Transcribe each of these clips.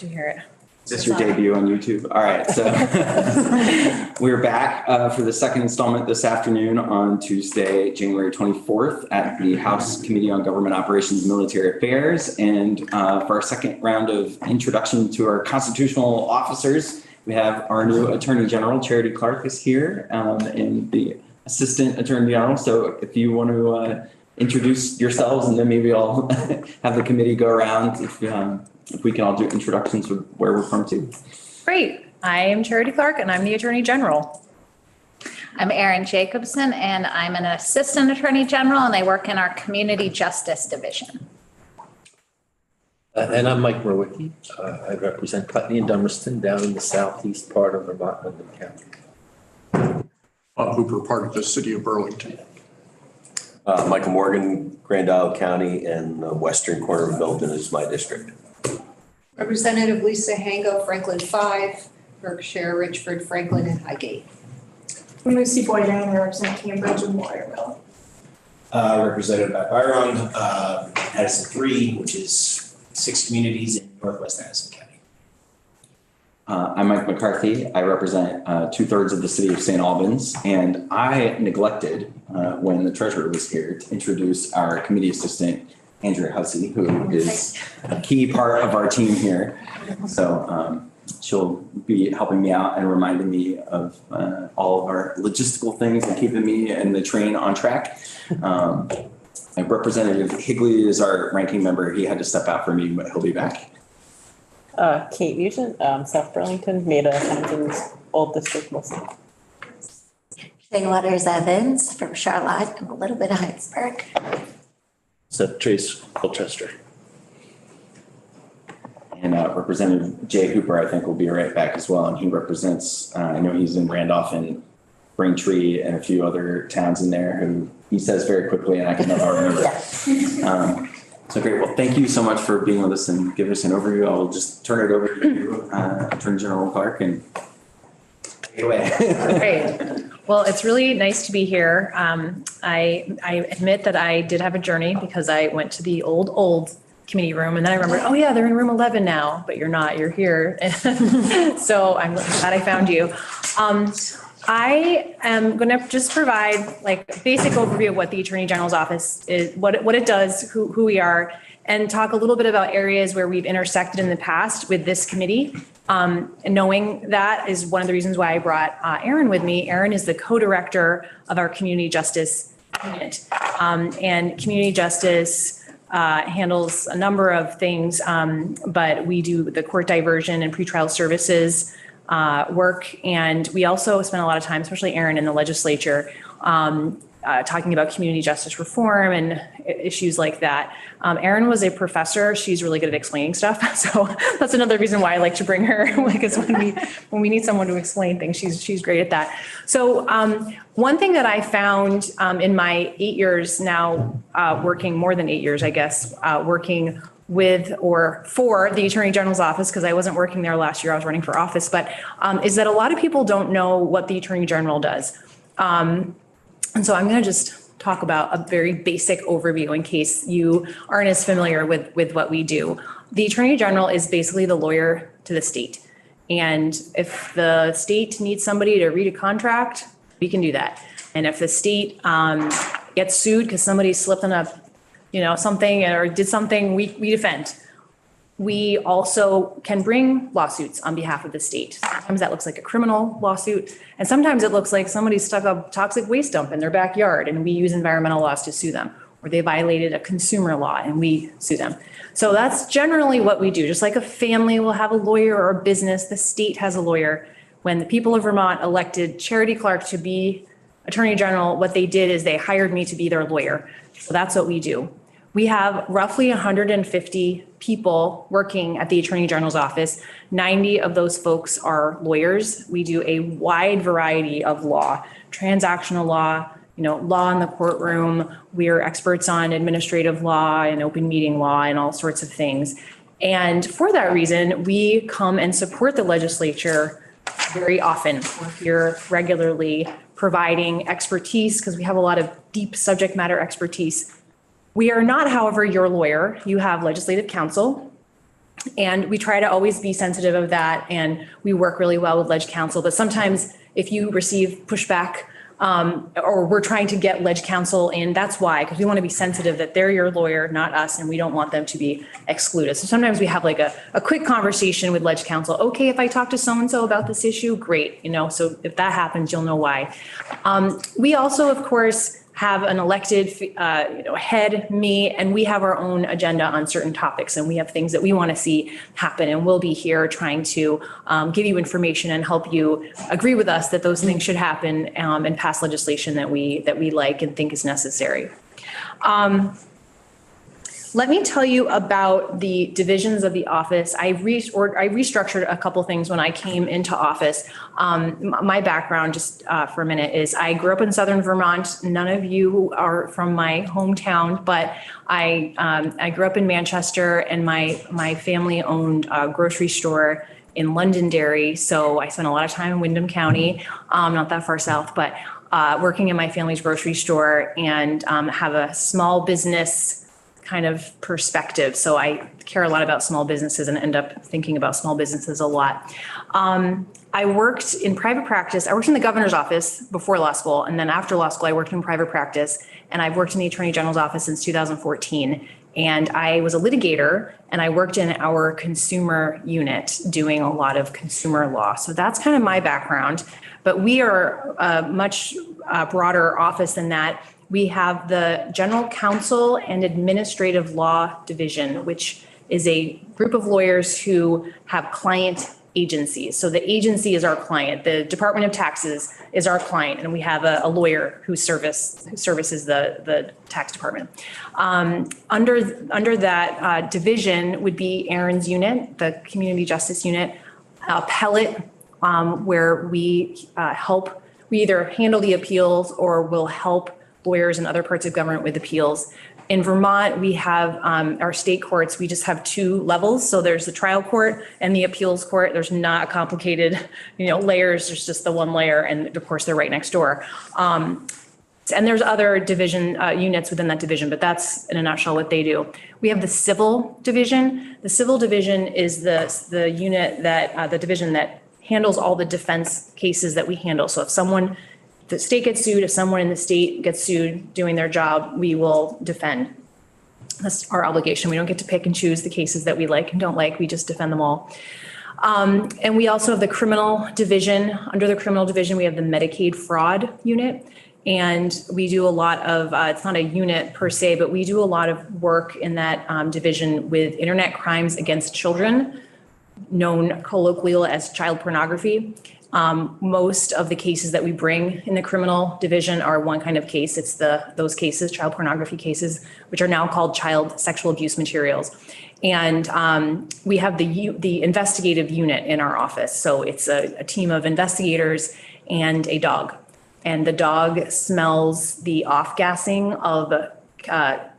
to hear it. Is this your debut on YouTube? All right, so we're back for the second installment this afternoon on Tuesday, January 24th at the House Committee on Government Operations and Military Affairs. And for our second round of introduction to our constitutional officers, we have our new Attorney General, Charity Clark, is here, and the Assistant Attorney General. So if you want to introduce yourselves, and then maybe I'll have the committee go around if we can all do introductions of where we're from too. Great. I am Charity Clark and I'm the Attorney General. I'm Erin Jacobson and I'm an Assistant Attorney General and I work in our Community Justice Division. And I'm Mike Murwicki. I represent Putney and Dummerston down in the southeast part of Vermont, Wyndham County. Bob Hooper, part of the city of Burlington. Michael Morgan, Grand Isle County, and the western corner of Milton is my district. Representative Lisa Hango, Franklin 5, Berkshire, Richford, Franklin, and Highgate. I'm Lucy Boyden, I represent Cambridge and Lauderdale. Represented by Byron, Addison 3, which is 6 communities in Northwest Addison County. I'm Mike McCarthy. I represent 2/3 of the city of St. Albans, and I neglected when the treasurer was here to introduce our committee assistant, Andrea Hussey, who is a key part of our team here. So she'll be helping me out and reminding me of all of our logistical things and keeping me and the train on track. And Representative Higley is our ranking member. He had to step out for me, but he'll be back. Kate Nugent, South Burlington, Maida, Hampton's Old District mostly. Shay Waters Evans from Charlotte and a little bit of Heinsberg. Seth Trace, Colchester. And Representative Jay Hooper, I think, will be right back as well. And he represents, I know he's in Randolph and Braintree and a few other towns in there who he says very quickly and I can never remember. So great. Well, thank you so much for being with us and give us an overview. I'll just turn it over to you, Attorney General Clark, and take it away. Great. Well, it's really nice to be here. I admit that I did have a journey because I went to the old committee room and then I remembered, oh yeah, they're in room 11 now, but you're not, you're here. So I'm glad I found you. I am going to just provide like a basic overview of what the Attorney General's office is, what it does, who we are, and talk a little bit about areas where we've intersected in the past with this committee. And knowing that is one of the reasons why I brought Erin with me. Erin is the co-director of our Community Justice Unit. And Community Justice handles a number of things, but we do the court diversion and pretrial services work. And we also spend a lot of time, especially Erin, in the legislature, talking about community justice reform and issues like that. Erin was a professor. She's really good at explaining stuff. So that's another reason why I like to bring her, because when we need someone to explain things, she's great at that. So one thing that I found in my 8 years now, working more than 8 years, I guess, working with or for the Attorney General's office, because I wasn't working there last year, I was running for office, but is that a lot of people don't know what the Attorney General does. And so I'm going to just talk about a very basic overview in case you aren't as familiar with what we do. The Attorney General is basically the lawyer to the state. And if the state needs somebody to read a contract, we can do that. And if the state gets sued because somebody slipped on something or did something, we defend. We also can bring lawsuits on behalf of the state. Sometimes that looks like a criminal lawsuit, and sometimes it looks like somebody stuck a toxic waste dump in their backyard and we use environmental laws to sue them, or they violated a consumer law and we sue them. So that's generally what we do. Just like a family will have a lawyer or a business, the state has a lawyer. When the people of Vermont elected Charity Clark to be Attorney General, what they did is they hired me to be their lawyer. So that's what we do. We have roughly 150 people working at the Attorney General's office. 90 of those folks are lawyers. We do a wide variety of law, transactional law, law in the courtroom. We are experts on administrative law and open meeting law and all sorts of things. And for that reason, we come and support the legislature very often. We're here regularly providing expertise because we have a lot of deep subject matter expertise. We are not, however, your lawyer. You have legislative counsel. And we try to always be sensitive of that, and we work really well with Ledge Counsel. But sometimes if you receive pushback, or we're trying to get Ledge Counsel in, that's why, because we want to be sensitive that they're your lawyer, not us, and we don't want them to be excluded. So sometimes we have like a quick conversation with Ledge Counsel. Okay, if I talk to so-and-so about this issue, great, so if that happens, you'll know why. We also, of course, have an elected, head, me, and we have our own agenda on certain topics, and we have things that we want to see happen, and we'll be here trying to give you information and help you agree with us that those things should happen, and pass legislation that we like and think is necessary. Let me tell you about the divisions of the office. I restructured a couple things when I came into office. My background, just for a minute, is I grew up in Southern Vermont. None of you are from my hometown, but I grew up in Manchester, and my family owned a grocery store in Londonderry. So I spent a lot of time in Windham County, not that far south, but working in my family's grocery store, and have a small business kind of perspective. So I care a lot about small businesses and end up thinking about small businesses a lot. I worked in private practice. I worked in the governor's office before law school. And then after law school, I worked in private practice, and I've worked in the attorney general's office since 2014. And I was a litigator, and I worked in our consumer unit doing a lot of consumer law. So that's kind of my background, but we are a much broader office than that. We have the General Counsel and Administrative Law Division, which is a group of lawyers who have client agencies. So the agency is our client. The Department of Taxes is our client, and we have a lawyer who services the tax department. Under that division would be Aaron's unit, the Community Justice Unit, Appellate, where we either handle the appeals or will help lawyers in other parts of government with appeals. In Vermont, we have our state courts. We just have two levels. So there's the trial court and the appeals court. There's not complicated, layers. There's just the one layer. And of course, they're right next door. And there's other division units within that division, but that's in a nutshell what they do. We have the civil division. The civil division is the unit the division that handles all the defense cases that we handle. So if the state gets sued, if someone in the state gets sued doing their job, we will defend. That's our obligation. We don't get to pick and choose the cases that we like and don't like. We just defend them all. And we also have the criminal division. Under the criminal division, we have the Medicaid fraud unit. And we do a lot of, it's not a unit per se, but we do a lot of work in that division with internet crimes against children, known colloquially as child pornography. Most of the cases that we bring in the criminal division are one kind of case. It's those cases, child pornography cases, which are now called child sexual abuse materials. And we have the investigative unit in our office. So it's a team of investigators and a dog. And the dog smells the off-gassing of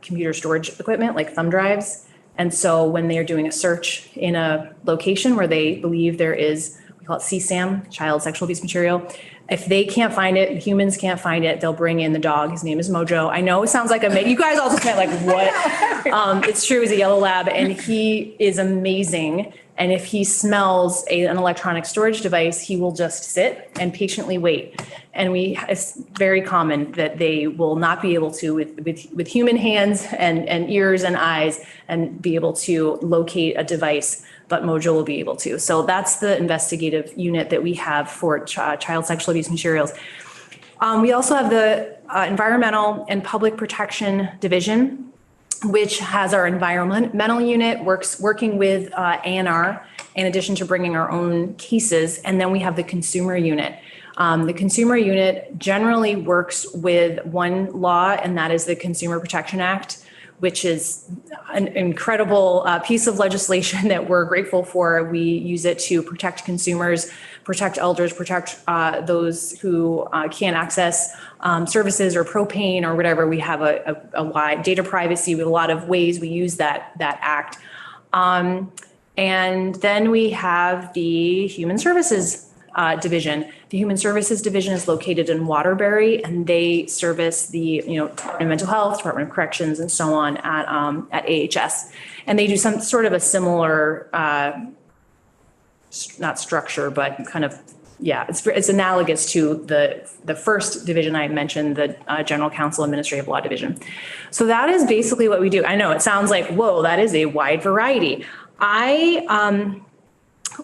computer storage equipment like thumb drives. And so when they are doing a search in a location where they believe there is, we call it CSAM, child sexual abuse material. If they can't find it, humans can't find it, they'll bring in the dog. His name is Mojo. I know it sounds like you guys all just meant like, what? It's true, he's a yellow lab and he is amazing. And if he smells an electronic storage device, he will just sit and patiently wait. And it's very common that they will not be able to, with human hands and ears and eyes, and be able to locate a device, but Mojo will be able to. So that's the investigative unit that we have for child sexual abuse materials. We also have the Environmental and Public Protection Division, which has our environmental unit working with ANR in addition to bringing our own cases. And then we have the consumer unit. The consumer unit generally works with one law, and that is the Consumer Protection Act, which is an incredible piece of legislation that we're grateful for. We use it to protect consumers, protect elders, protect those who can't access services or propane or whatever. We have a wide data privacy with a lot of ways we use that act. And then we have the Human Services division. The Human Services Division is located in Waterbury, and they service the, Department of Mental Health, Department of Corrections, and so on at AHS. And they do some sort of a similar, not structure, but kind of, yeah, it's analogous to the first division I mentioned, the General Counsel Administrative Law Division. So that is basically what we do. I know it sounds like, whoa, that is a wide variety. I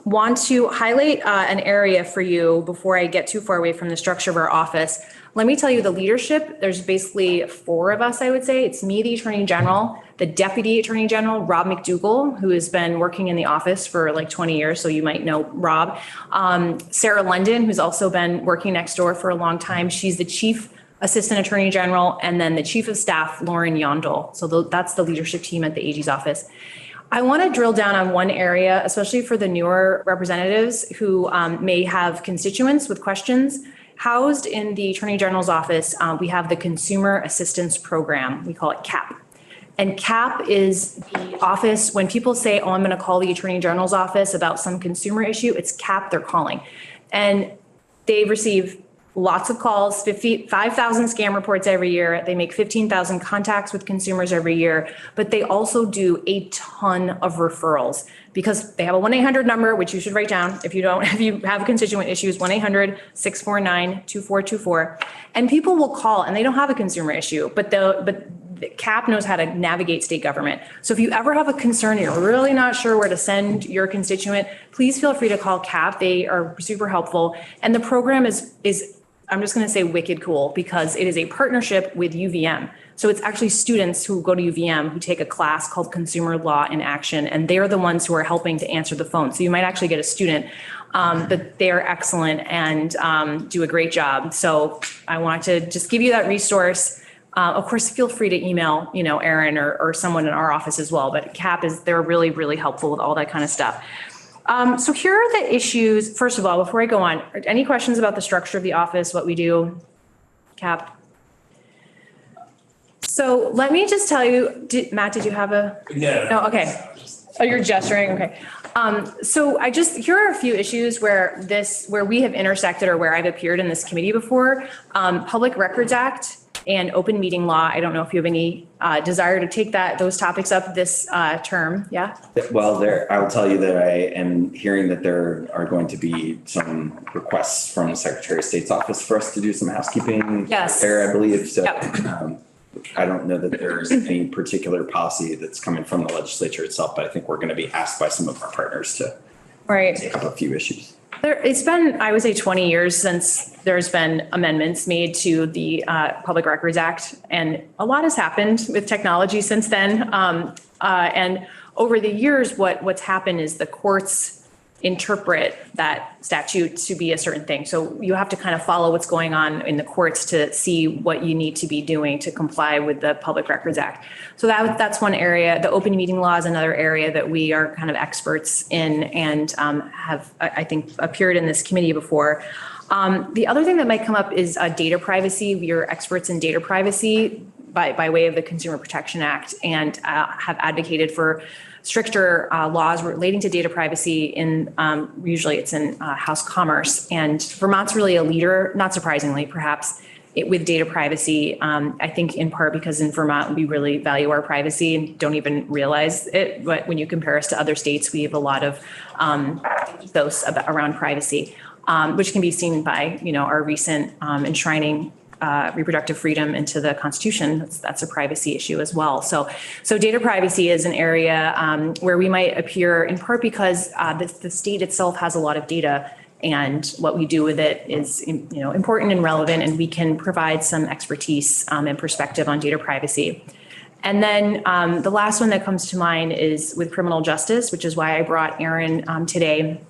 want to highlight an area for you before I get too far away from the structure of our office. Let me tell you the leadership. There's basically 4 of us, I would say. It's me, the Attorney General, the Deputy Attorney General, Rob McDougall, who has been working in the office for like 20 years, so you might know Rob. Sarah London, who's also been working next door for a long time. She's the Chief Assistant Attorney General, and then the Chief of Staff, Lauren Yondel. So that's the leadership team at the AG's office. I want to drill down on one area, especially for the newer representatives who may have constituents with questions. Housed in the Attorney General's office, we have the Consumer Assistance Program. We call it CAP. And CAP is the office, when people say, oh, I'm going to call the Attorney General's office about some consumer issue, it's CAP they're calling. And they receive lots of calls, 5,000 scam reports every year. They make 15,000 contacts with consumers every year, but they also do a ton of referrals because they have a 1-800 number, which you should write down if you have constituent issues, 1-800-649-2424. And people will call and they don't have a consumer issue, but the CAP knows how to navigate state government. So if you ever have a concern, you're really not sure where to send your constituent, please feel free to call CAP. They are super helpful. And the program is I'm just going to say wicked cool because it is a partnership with UVM. So it's actually students who go to UVM who take a class called Consumer Law in Action, and they're the ones who are helping to answer the phone. So you might actually get a student, but they are excellent and do a great job. So I want to just give you that resource. Of course, feel free to email, Erin or someone in our office as well. But CAP they're really, really helpful with all that kind of stuff. So here are the issues. First of all, before I go on, any questions about the structure of the office, what we do, CAP? So let me just tell you, Matt, did you have a? No, okay. Oh, you're gesturing, okay. So here are a few issues where we have intersected or where I've appeared in this committee before. Public Records Act and open meeting law. I don't know if you have any desire to take those topics up this term. Yeah. Well, I will tell you that I am hearing that there are going to be some requests from the Secretary of State's office for us to do some housekeeping. Yes. There, I believe. So yep. I don't know that there's any particular policy that's coming from the legislature itself, but I think we're going to be asked by some of our partners to take up a few issues. It's been, I would say, 20 years since there's been amendments made to the Public Records Act, and a lot has happened with technology since then. And over the years, what's happened is the courts interpret that statute to be a certain thing. So you have to kind of follow what's going on in the courts to see what you need to be doing to comply with the Public Records Act. So that's one area. The open meeting law is another area that we are kind of experts in and have, I think, appeared in this committee before. The other thing that might come up is data privacy. We are experts in data privacy by way of the Consumer Protection Act and have advocated for stricter laws relating to data privacy usually it's in House Commerce. And Vermont's really a leader, not surprisingly, perhaps, with data privacy. I think in part because in Vermont, we really value our privacy and don't even realize it. But when you compare us to other states, we have a lot of ethos around privacy, which can be seen by, our recent enshrining reproductive freedom into the Constitution. That's a privacy issue as well. So data privacy is an area where we might appear in part because the state itself has a lot of data, and what we do with it is important and relevant, and we can provide some expertise and perspective on data privacy. And then the last one that comes to mind is with criminal justice, which is why I brought Erin today.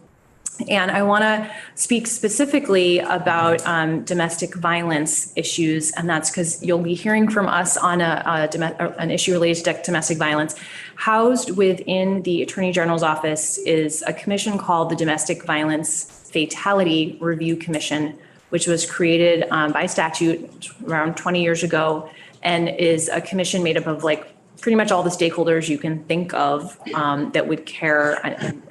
And I want to speak specifically about domestic violence issues, and that's because you'll be hearing from us on an issue related to domestic violence. Housed within the Attorney General's office is a commission called the Domestic Violence Fatality Review Commission, which was created by statute around 20 years ago, and is a commission made up of pretty much all the stakeholders you can think of that would care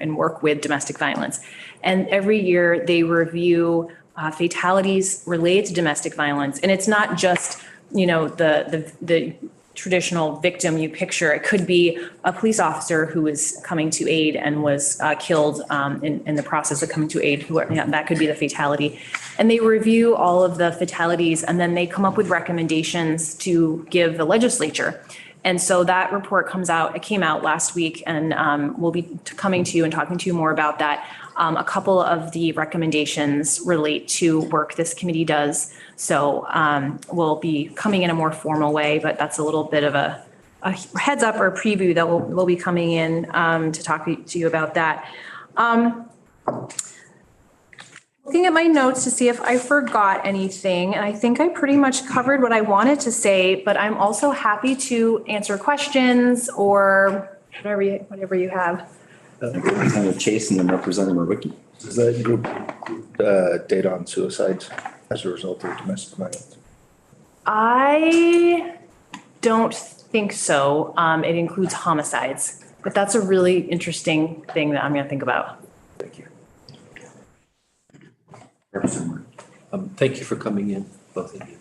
and work with domestic violence. And every year they review fatalities related to domestic violence. And it's not just, the traditional victim you picture. It could be a police officer who was coming to aid and was killed in the process of coming to aid. That could be the fatality. And they review all of the fatalities and then they come up with recommendations to give the legislature. And so that report came out last week, and we'll be coming to you and talking to you more about that. A couple of the recommendations relate to work this committee does. So we'll be coming in a more formal way, but that's a little bit of a heads up or a preview that we'll be coming in to talk to you about that. Looking at my notes to see if I forgot anything, and I think I pretty much covered what I wanted to say, but I'm also happy to answer questions or whatever you have. Representative Chase and then Representative Wicki. Does that group data on suicides as a result of domestic violence? I don't think so. It includes homicides, but that's a really interesting thing that I'm going to think about. Thank you. Representative. Thank you for coming in, both of you.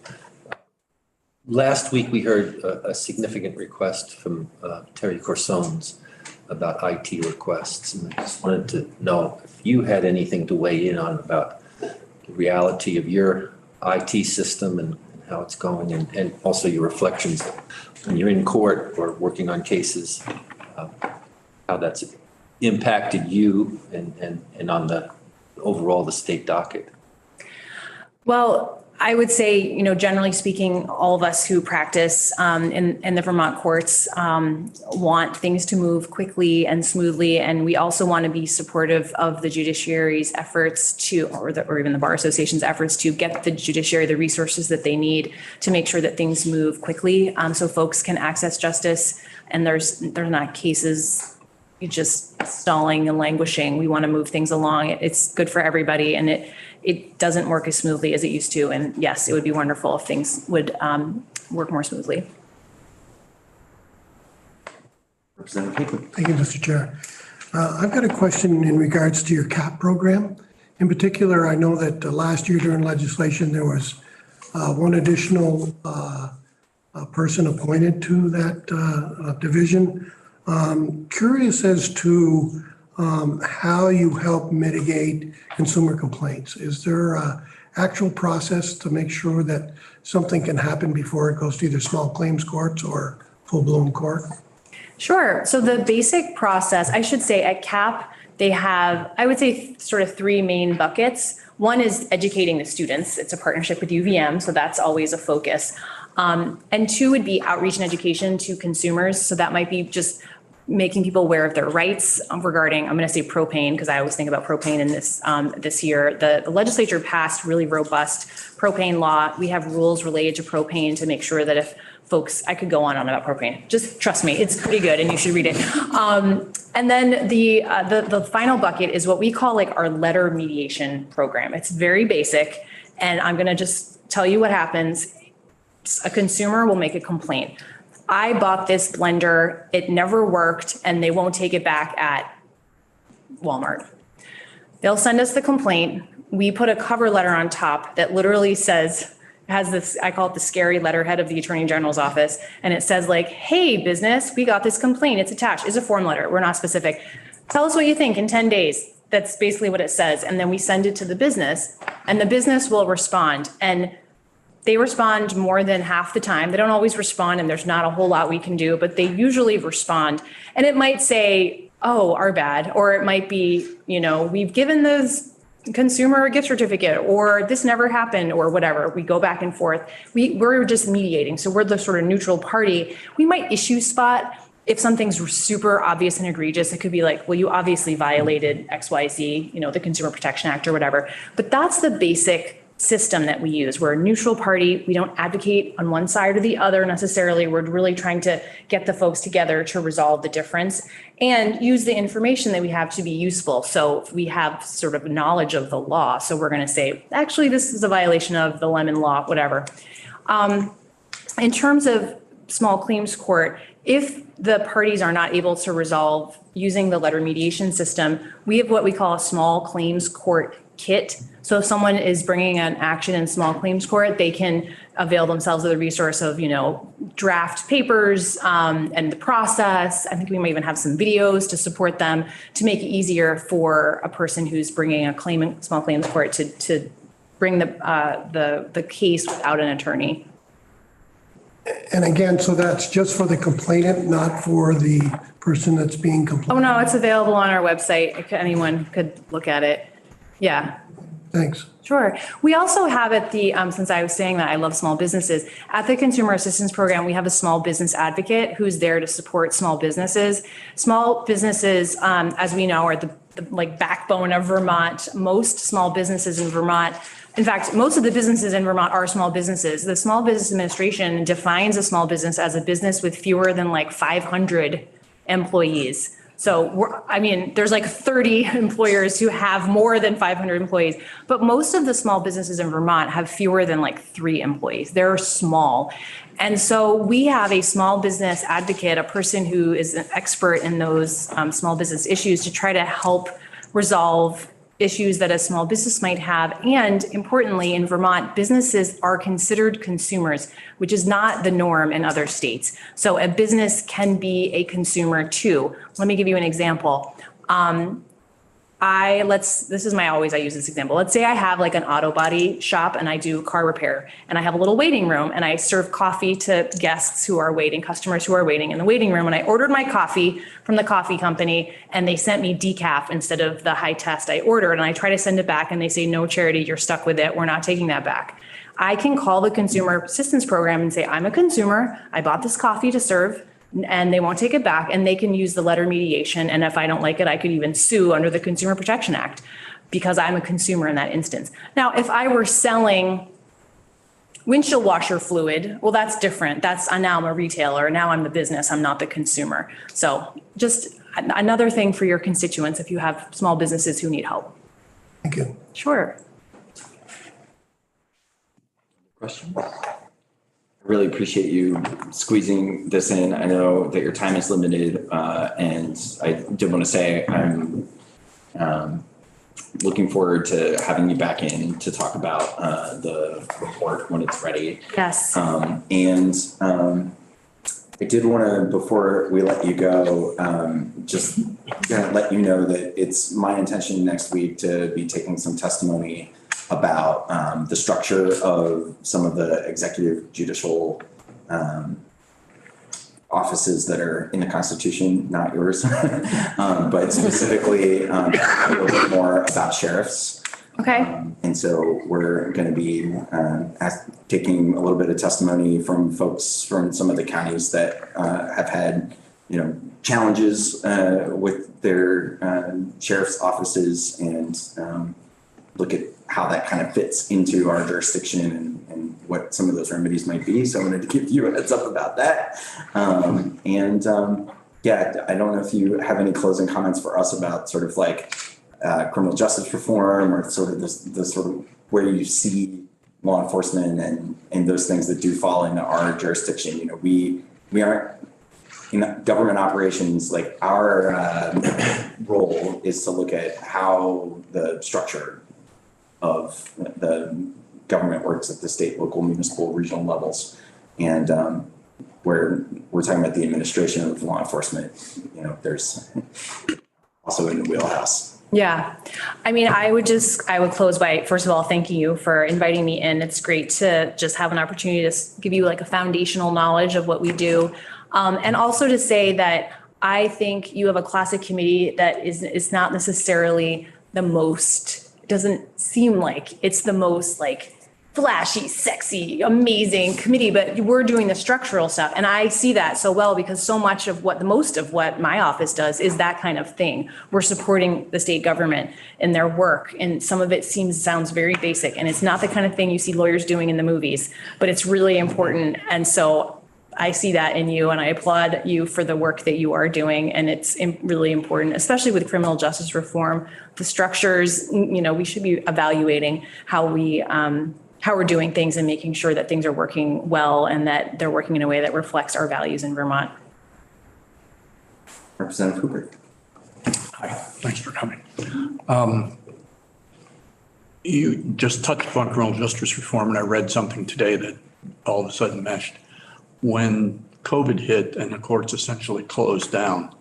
Last week, we heard a significant request from Terry Corsones about IT requests. And I just wanted to know if you had anything to weigh in on about the reality of your IT system and how it's going, and also your reflections when you're in court or working on cases, how that's impacted you and on the overall the state docket. Well, I would say, generally speaking, all of us who practice in the Vermont courts want things to move quickly and smoothly. And we also want to be supportive of the judiciary's efforts or even the Bar Association's efforts to get the judiciary the resources that they need to make sure that things move quickly so folks can access justice and there's not cases just stalling and languishing. We want to move things along. It's good for everybody, and it doesn't work as smoothly as it used to. And yes, it would be wonderful if things would work more smoothly. Representative Hickman. Thank you, Mr. Chair. I've got a question in regards to your CAP program. In particular, I know that last year during legislation, there was one additional person appointed to that division. Curious as to how you help mitigate consumer complaints. Is there an actual process to make sure that something can happen before it goes to either small claims courts or full-blown court? Sure. So the basic process, I should say at CAP, they have, I would say, sort of three main buckets. One is educating the students. It's a partnership with UVM, so that's always a focus. And two would be outreach and education to consumers. So that might be just making people aware of their rights regarding, I'm going to say propane, because I always think about propane in this year. The legislature passed really robust propane law. We have rules related to propane to make sure that if folks, I could go on about propane. Just trust me, it's pretty good and you should read it. And then the final bucket is what we call like our letter mediation program. It's very basic, and I'm going to just tell you what happens. A consumer will make a complaint. I bought this blender, it never worked, and they won't take it back at Walmart. They'll send us the complaint. We put a cover letter on top that literally says, has this, I call it the scary letterhead of the Attorney General's office. And it says like, hey, business, we got this complaint. It's attached. It's a form letter. We're not specific. Tell us what you think in 10 days. That's basically what it says. And then we send it to the business, and the business will respond. And they respond more than half the time. They don't always respond, and there's not a whole lot we can do, but they usually respond. And it might say, oh, our bad, or it might be, we've given this consumer a gift certificate, or this never happened, or whatever. We go back and forth. We're just mediating. So we're the sort of neutral party. We might issue spot if something's super obvious and egregious. It could be like, well, you obviously violated XYZ, the Consumer Protection Act or whatever. But that's the basic system that we use. We're a neutral party. We don't advocate on one side or the other necessarily. We're really trying to get the folks together to resolve the difference and use the information that we have to be useful. So we have sort of knowledge of the law. So we're going to say, actually, this is a violation of the Lemon Law, whatever. In terms of small claims court, If the parties are not able to resolve using the letter mediation system, we have what we call a small claims court kit. So if someone is bringing an action in small claims court, they can avail themselves of the resource of, draft papers and the process. I think we might even have some videos to support them to make it easier for a person who's bringing a claim in small claims court to bring the case without an attorney. And again, so that's just for the complainant, not for the person that's being complained? Oh, no, it's available on our website. Anyone could look at it. Yeah. Thanks. Sure. We also have at the, since I was saying that I love small businesses, at the Consumer Assistance Program, we have a small business advocate who's there to support small businesses. Small businesses, as we know, are the backbone of Vermont. Most small businesses in Vermont, in fact, most of the businesses in Vermont are small businesses. The Small Business Administration defines a small business as a business with fewer than 500 employees. So there's 30 employers who have more than 500 employees, but most of the small businesses in Vermont have fewer than 3 employees. They're small. And so we have a small business advocate, a person who is an expert in those small business issues to try to help resolve issues that a small business might have. And importantly, in Vermont, businesses are considered consumers, which is not the norm in other states. So a business can be a consumer too. Let me give you an example. I use this example. Let's say I have an auto body shop and I do car repair and I have a little waiting room and I serve coffee to guests who are waiting, customers who are waiting in the waiting room. And I ordered my coffee from the coffee company and they sent me decaf instead of the high test I ordered. And I try to send it back and they say, no, Charity, you're stuck with it. We're not taking that back. I can call the Consumer Assistance Program and say, I'm a consumer. I bought this coffee to serve. And they won't take it back and they can use the letter mediation. And if I don't like it, I could even sue under the Consumer Protection Act because I'm a consumer in that instance. Now, if I were selling windshield washer fluid, well, that's different. Now I'm a retailer. Now I'm the business. I'm not the consumer. So just another thing for your constituents if you have small businesses who need help. Thank you. Sure. Questions? Really appreciate you squeezing this in. I know that your time is limited, and I did want to say I'm looking forward to having you back in to talk about the report when it's ready. Yes. I did want to, before we let you go, just let you know that it's my intention next week to be taking some testimony about the structure of some of the executive judicial offices that are in the Constitution, not yours, but specifically a little bit more about sheriffs. Okay. And so we're going to be taking a little bit of testimony from folks from some of the counties that have had, challenges with their sheriff's offices and look at how that kind of fits into our jurisdiction and what some of those remedies might be. So I wanted to give you a heads up about that. I don't know if you have any closing comments for us about sort of criminal justice reform or sort of the sort of where you see law enforcement and those things that do fall into our jurisdiction. We aren't in government operations, our role is to look at how the structure of the government works at the state, local, municipal, regional levels. And where we're talking about the administration of law enforcement, there's also in the wheelhouse. Yeah. I would close by, first of all, thanking you for inviting me in. It's great to just have an opportunity to give you a foundational knowledge of what we do. And also to say that I think you have a classic committee that is not necessarily the most, doesn't seem like it's the most flashy, sexy, amazing committee, but we're doing the structural stuff. And I see that so well because so much of most of what my office does is that kind of thing. We're supporting the state government in their work. And some of it sounds very basic and it's not the kind of thing you see lawyers doing in the movies, but it's really important. And so I see that in you and I applaud you for the work that you are doing. And it's really important, especially with criminal justice reform, the structures, we should be evaluating how we're doing things and making sure that things are working well and that they're working in a way that reflects our values in Vermont. Representative Hooper. Hi, thanks for coming. You just touched upon criminal justice reform, and I read something today that all of a sudden meshed. When COVID hit and the courts essentially closed down,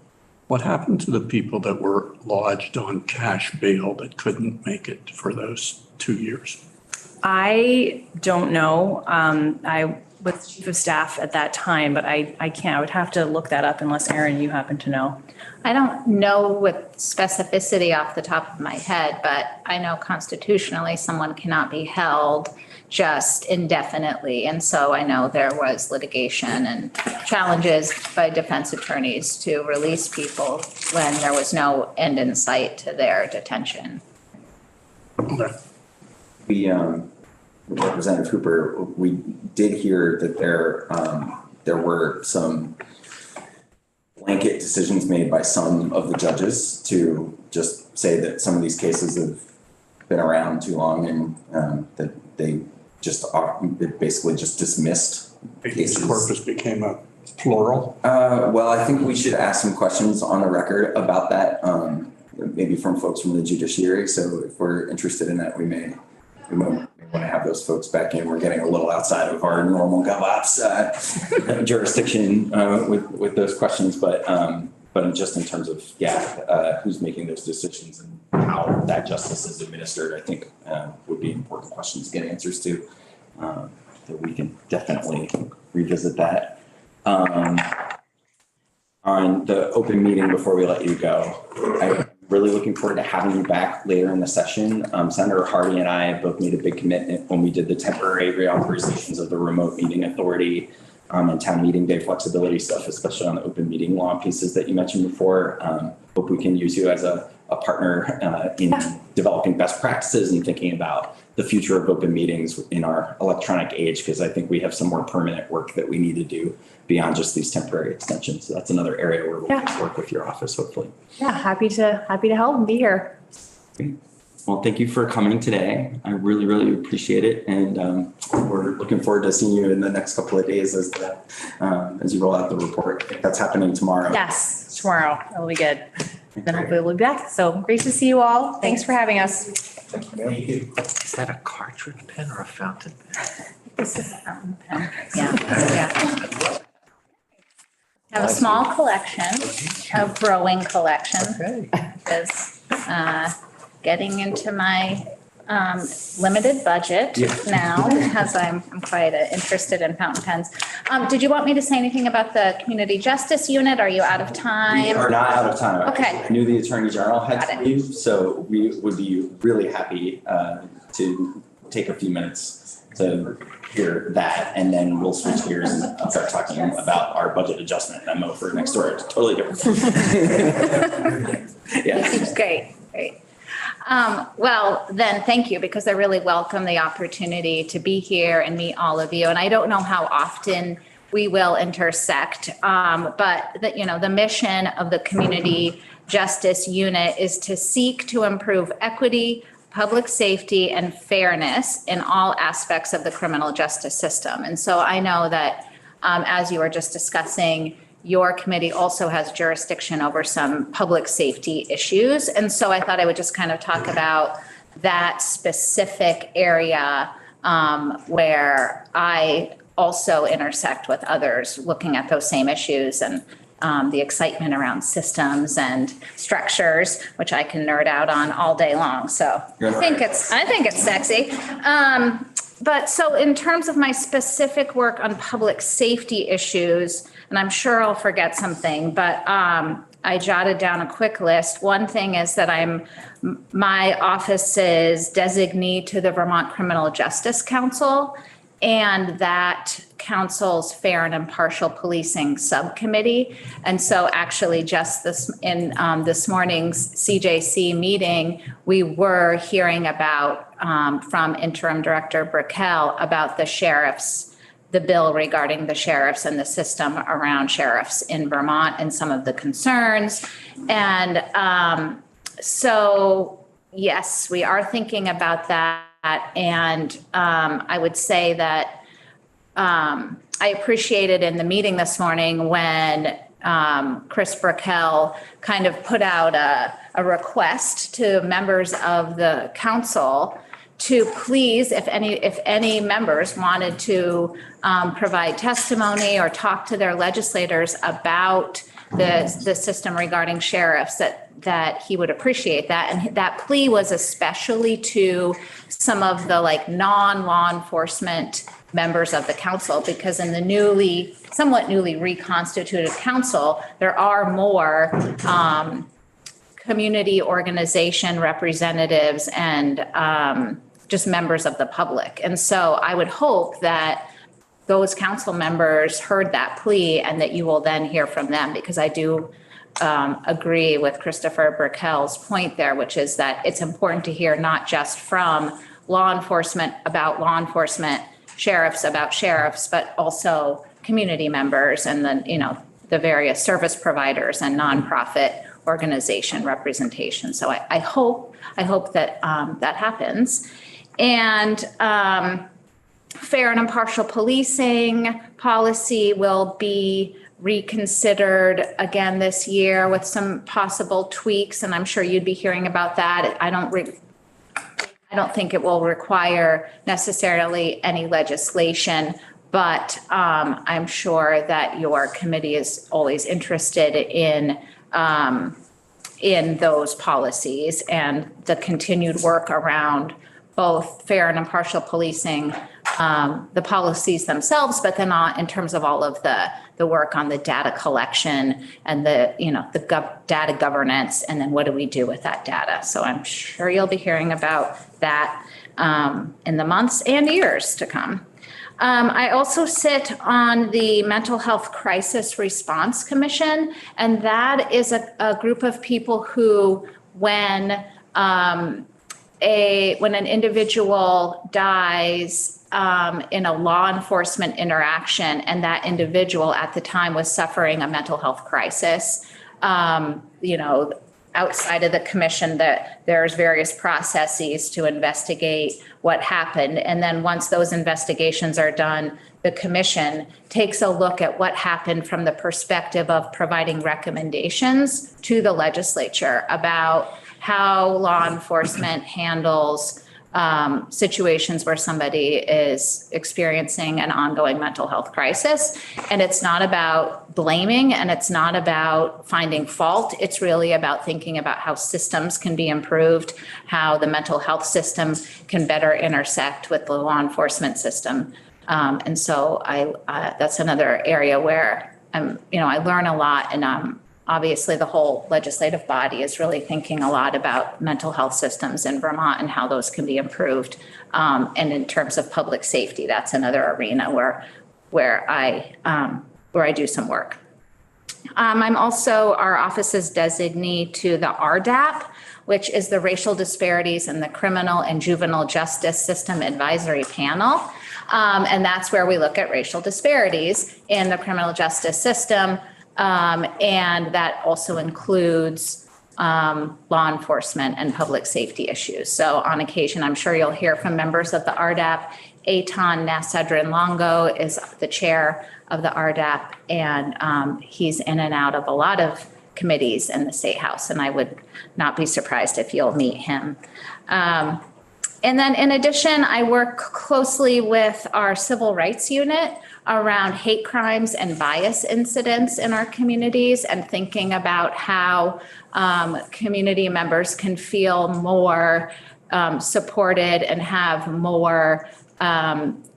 what happened to the people that were lodged on cash bail that couldn't make it for those 2 years? I don't know. I was chief of staff at that time, but I can't. I would have to look that up unless, Erin, you happen to know. I don't know with specificity off the top of my head, but I know constitutionally someone cannot be held just indefinitely. And so I know there was litigation and challenges by defense attorneys to release people when there was no end in sight to their detention. Okay. We, Representative Hooper, we did hear that there were some blanket decisions made by some of the judges to just say that some of these cases have been around too long and that they just are basically just dismissed cases. Corpus became a plural. Well, I think we should ask some questions on the record about that, maybe from folks from the judiciary. So if we're interested in that, we may want to have those folks back in. We're getting a little outside of our normal Gov.Ops jurisdiction with those questions, but just in terms of who's making those decisions and how that justice is administered, I think would be important questions to get answers to. That we can definitely revisit that. On the open meeting, before we let you go, I'm really looking forward to having you back later in the session. Senator Hardy and I both made a big commitment when we did the temporary reauthorizations of the remote meeting authority and town meeting day flexibility stuff, especially on the open meeting law pieces that you mentioned before. Hope we can use you as a partner in developing best practices and thinking about the future of open meetings in our electronic age, because I think we have some more permanent work that we need to do beyond just these temporary extensions. So that's another area where we'll work with your office, hopefully. Yeah, happy to help and be here. Great. Well, thank you for coming today. I really, really appreciate it. And we're looking forward to seeing you in the next couple of days as you roll out the report. I think that's happening tomorrow. Yes, tomorrow. It'll be good. Then hopefully we'll be back. So great to see you all. Thanks for having us. Thank you. Is that a cartridge pen or a fountain pen? This is a fountain pen. Yeah. I have a small collection, a growing collection. Okay. Is getting into my limited budget now because I'm quite interested in fountain pens. Did you want me to say anything about the community justice unit? Are you out of time? We are not out of time. Okay. I knew the Attorney General had to leave, so we would be really happy to take a few minutes to hear that, and then we'll switch gears and start talking about our budget adjustment memo for next door. It's totally different. Yeah. Great. Well, then, thank you, because I really welcome the opportunity to be here and meet all of you. And I don't know how often we will intersect, but the mission of the Community Justice Unit is to seek to improve equity, public safety, and fairness in all aspects of the criminal justice system. And so I know that, as you were just discussing, your committee also has jurisdiction over some public safety issues. And so I thought I would just kind of talk about that specific area where I also intersect with others looking at those same issues, and the excitement around systems and structures, which I can nerd out on all day long. So I think it's sexy. But so in terms of my specific work on public safety issues, and I'm sure I'll forget something, but I jotted down a quick list. One thing is that my office's designee to the Vermont Criminal Justice Council, and that council's fair and impartial policing subcommittee. And so actually just this morning's CJC meeting, we were hearing about from Interim Director Brickell about the bill regarding the sheriffs and the system around sheriffs in Vermont and some of the concerns. And so yes, we are thinking about that. And I would say that I appreciated in the meeting this morning when Chris Burkell kind of put out a request to members of the council to please, if any members wanted to provide testimony or talk to their legislators about the system regarding sheriffs, that he would appreciate that. And that plea was especially to some of the like non-law enforcement members of the council, because in the somewhat newly reconstituted council, there are more community organization representatives and just members of the public. And so I would hope that those council members heard that plea and that you will then hear from them, because I do agree with Christopher Burkell's point there, which is that it's important to hear not just from law enforcement about law enforcement, sheriffs about sheriffs, but also community members and then, the various service providers and nonprofit organization representation. So I hope that that happens. And fair and impartial policing policy will be reconsidered again this year with some possible tweaks, and I'm sure you'd be hearing about that. I don't think it will require necessarily any legislation, but I'm sure that your committee is always interested in those policies and the continued work around both fair and impartial policing, the policies themselves, but then in terms of all of the work on the data collection and the data governance, and then what do we do with that data? So I'm sure you'll be hearing about that in the months and years to come. I also sit on the Mental Health Crisis Response Commission, and that is a group of people who, when an individual dies in a law enforcement interaction, and that individual at the time was suffering a mental health crisis, outside of the commission, that there's various processes to investigate what happened. And then once those investigations are done, the commission takes a look at what happened from the perspective of providing recommendations to the legislature about how law enforcement handles situations where somebody is experiencing an ongoing mental health crisis. And it's not about blaming and it's not about finding fault. It's really about thinking about how systems can be improved, how the mental health system can better intersect with the law enforcement system. And so that's another area where I learn a lot, and obviously the whole legislative body is really thinking a lot about mental health systems in Vermont and how those can be improved. And in terms of public safety, that's another arena where I do some work. I'm also our office's designee to the RDAP, which is the Racial Disparities in the Criminal and Juvenile Justice System Advisory Panel. And that's where we look at racial disparities in the criminal justice system. And that also includes law enforcement and public safety issues. So on occasion, I'm sure you'll hear from members of the RDAP. Eitan Nasadrin Longo is the chair of the RDAP, and he's in and out of a lot of committees in the State House, and I would not be surprised if you'll meet him. And then in addition, I work closely with our civil rights unit around hate crimes and bias incidents in our communities, and thinking about how community members can feel more supported and have more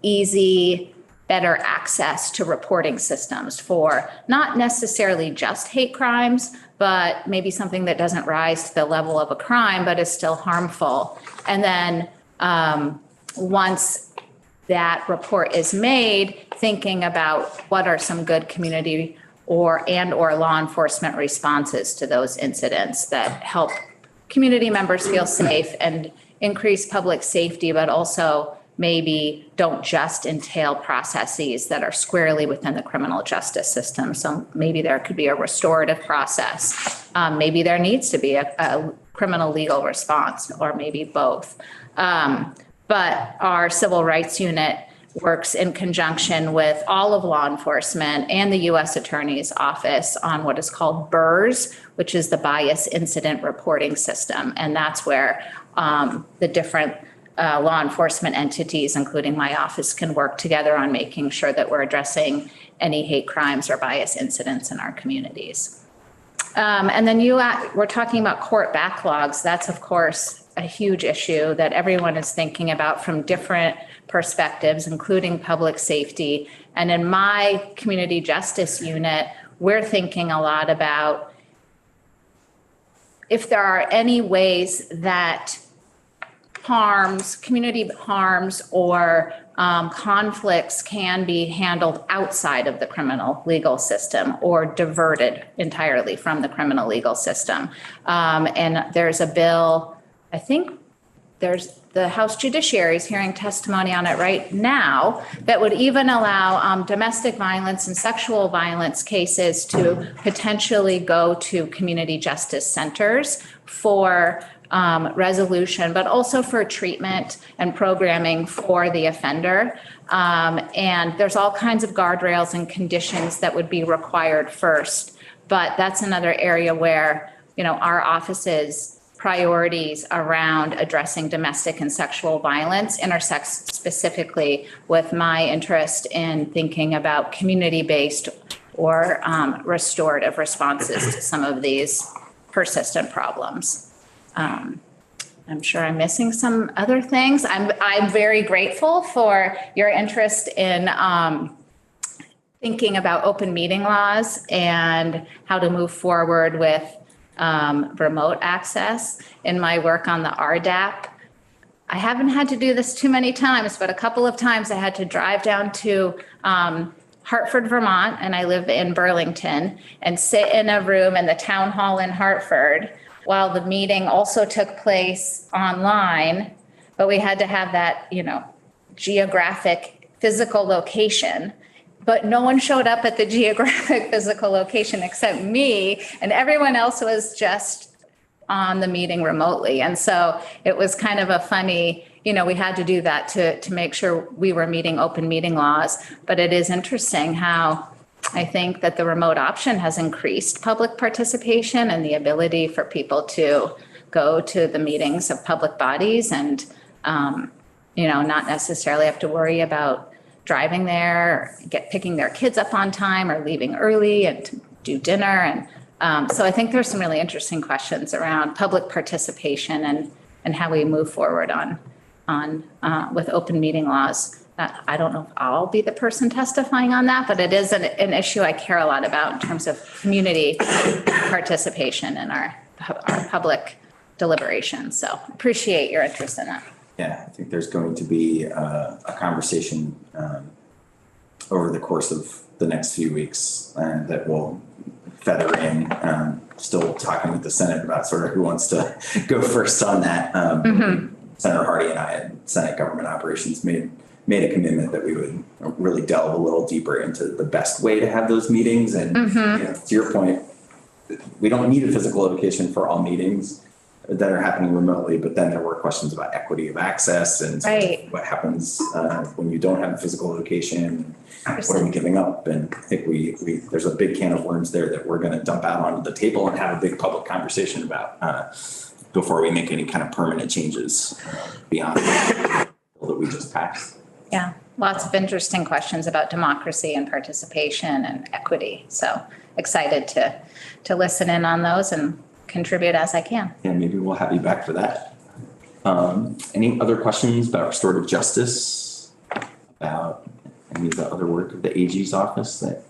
easy, better access to reporting systems for not necessarily just hate crimes, but maybe something that doesn't rise to the level of a crime, but is still harmful. And then once that report is made, thinking about what are some good community or law enforcement responses to those incidents that help community members feel safe and increase public safety, but also maybe don't just entail processes that are squarely within the criminal justice system. So maybe there could be a restorative process. Maybe there needs to be a criminal legal response, or maybe both. But our civil rights unit works in conjunction with all of law enforcement and the U.S. Attorney's Office on what is called BERS, which is the Bias Incident Reporting System. And that's where the different law enforcement entities, including my office, can work together on making sure that we're addressing any hate crimes or bias incidents in our communities. And then we're talking about court backlogs. That's, of course, a huge issue that everyone is thinking about from different perspectives, including public safety. And in my community justice unit, we're thinking a lot about if there are any ways that community harms or conflicts can be handled outside of the criminal legal system or diverted entirely from the criminal legal system. And there's a bill, I think there's the House Judiciary is hearing testimony on it right now that would even allow domestic violence and sexual violence cases to potentially go to community justice centers for resolution, but also for treatment and programming for the offender. And there's all kinds of guardrails and conditions that would be required first. But that's another area where, our office's priorities around addressing domestic and sexual violence intersects specifically with my interest in thinking about community-based or restorative responses to some of these persistent problems. I'm sure I'm missing some other things. I'm very grateful for your interest in thinking about open meeting laws and how to move forward with remote access. In my work on the RDAP, I haven't had to do this too many times, but a couple of times I had to drive down to Hartford, Vermont, and I live in Burlington, and sit in a room in the town hall in Hartford while the meeting also took place online, but we had to have that, geographic physical location. But no one showed up at the geographic physical location except me, and everyone else was just on the meeting remotely. And so it was kind of a funny, we had to do that to make sure we were meeting open meeting laws. But it is interesting how I think that the remote option has increased public participation and the ability for people to go to the meetings of public bodies and, not necessarily have to worry about driving there, picking their kids up on time or leaving early and to do dinner. And so I think there's some really interesting questions around public participation and how we move forward on with open meeting laws. I don't know if I'll be the person testifying on that, but it is an issue I care a lot about in terms of community participation in our public deliberations. So appreciate your interest in that. Yeah, I think there's going to be a conversation over the course of the next few weeks that will feather in. Still talking with the Senate about sort of who wants to go first on that. Senator Hardy and I at Senate Government Operations made a commitment that we would really delve a little deeper into the best way to have those meetings. And to your point, we don't need a physical location for all meetings that are happening remotely, but then there were questions about equity of access and what happens when you don't have a physical location, what are we giving up? And I think there's a big can of worms there that we're going to dump out onto the table and have a big public conversation about before we make any kind of permanent changes beyond the bill that we just passed. Yeah, lots of interesting questions about democracy and participation and equity. So excited to listen in on those and contribute as I can. Yeah, maybe we'll have you back for that. Any other questions about restorative justice, about any of the other work of the AG's office that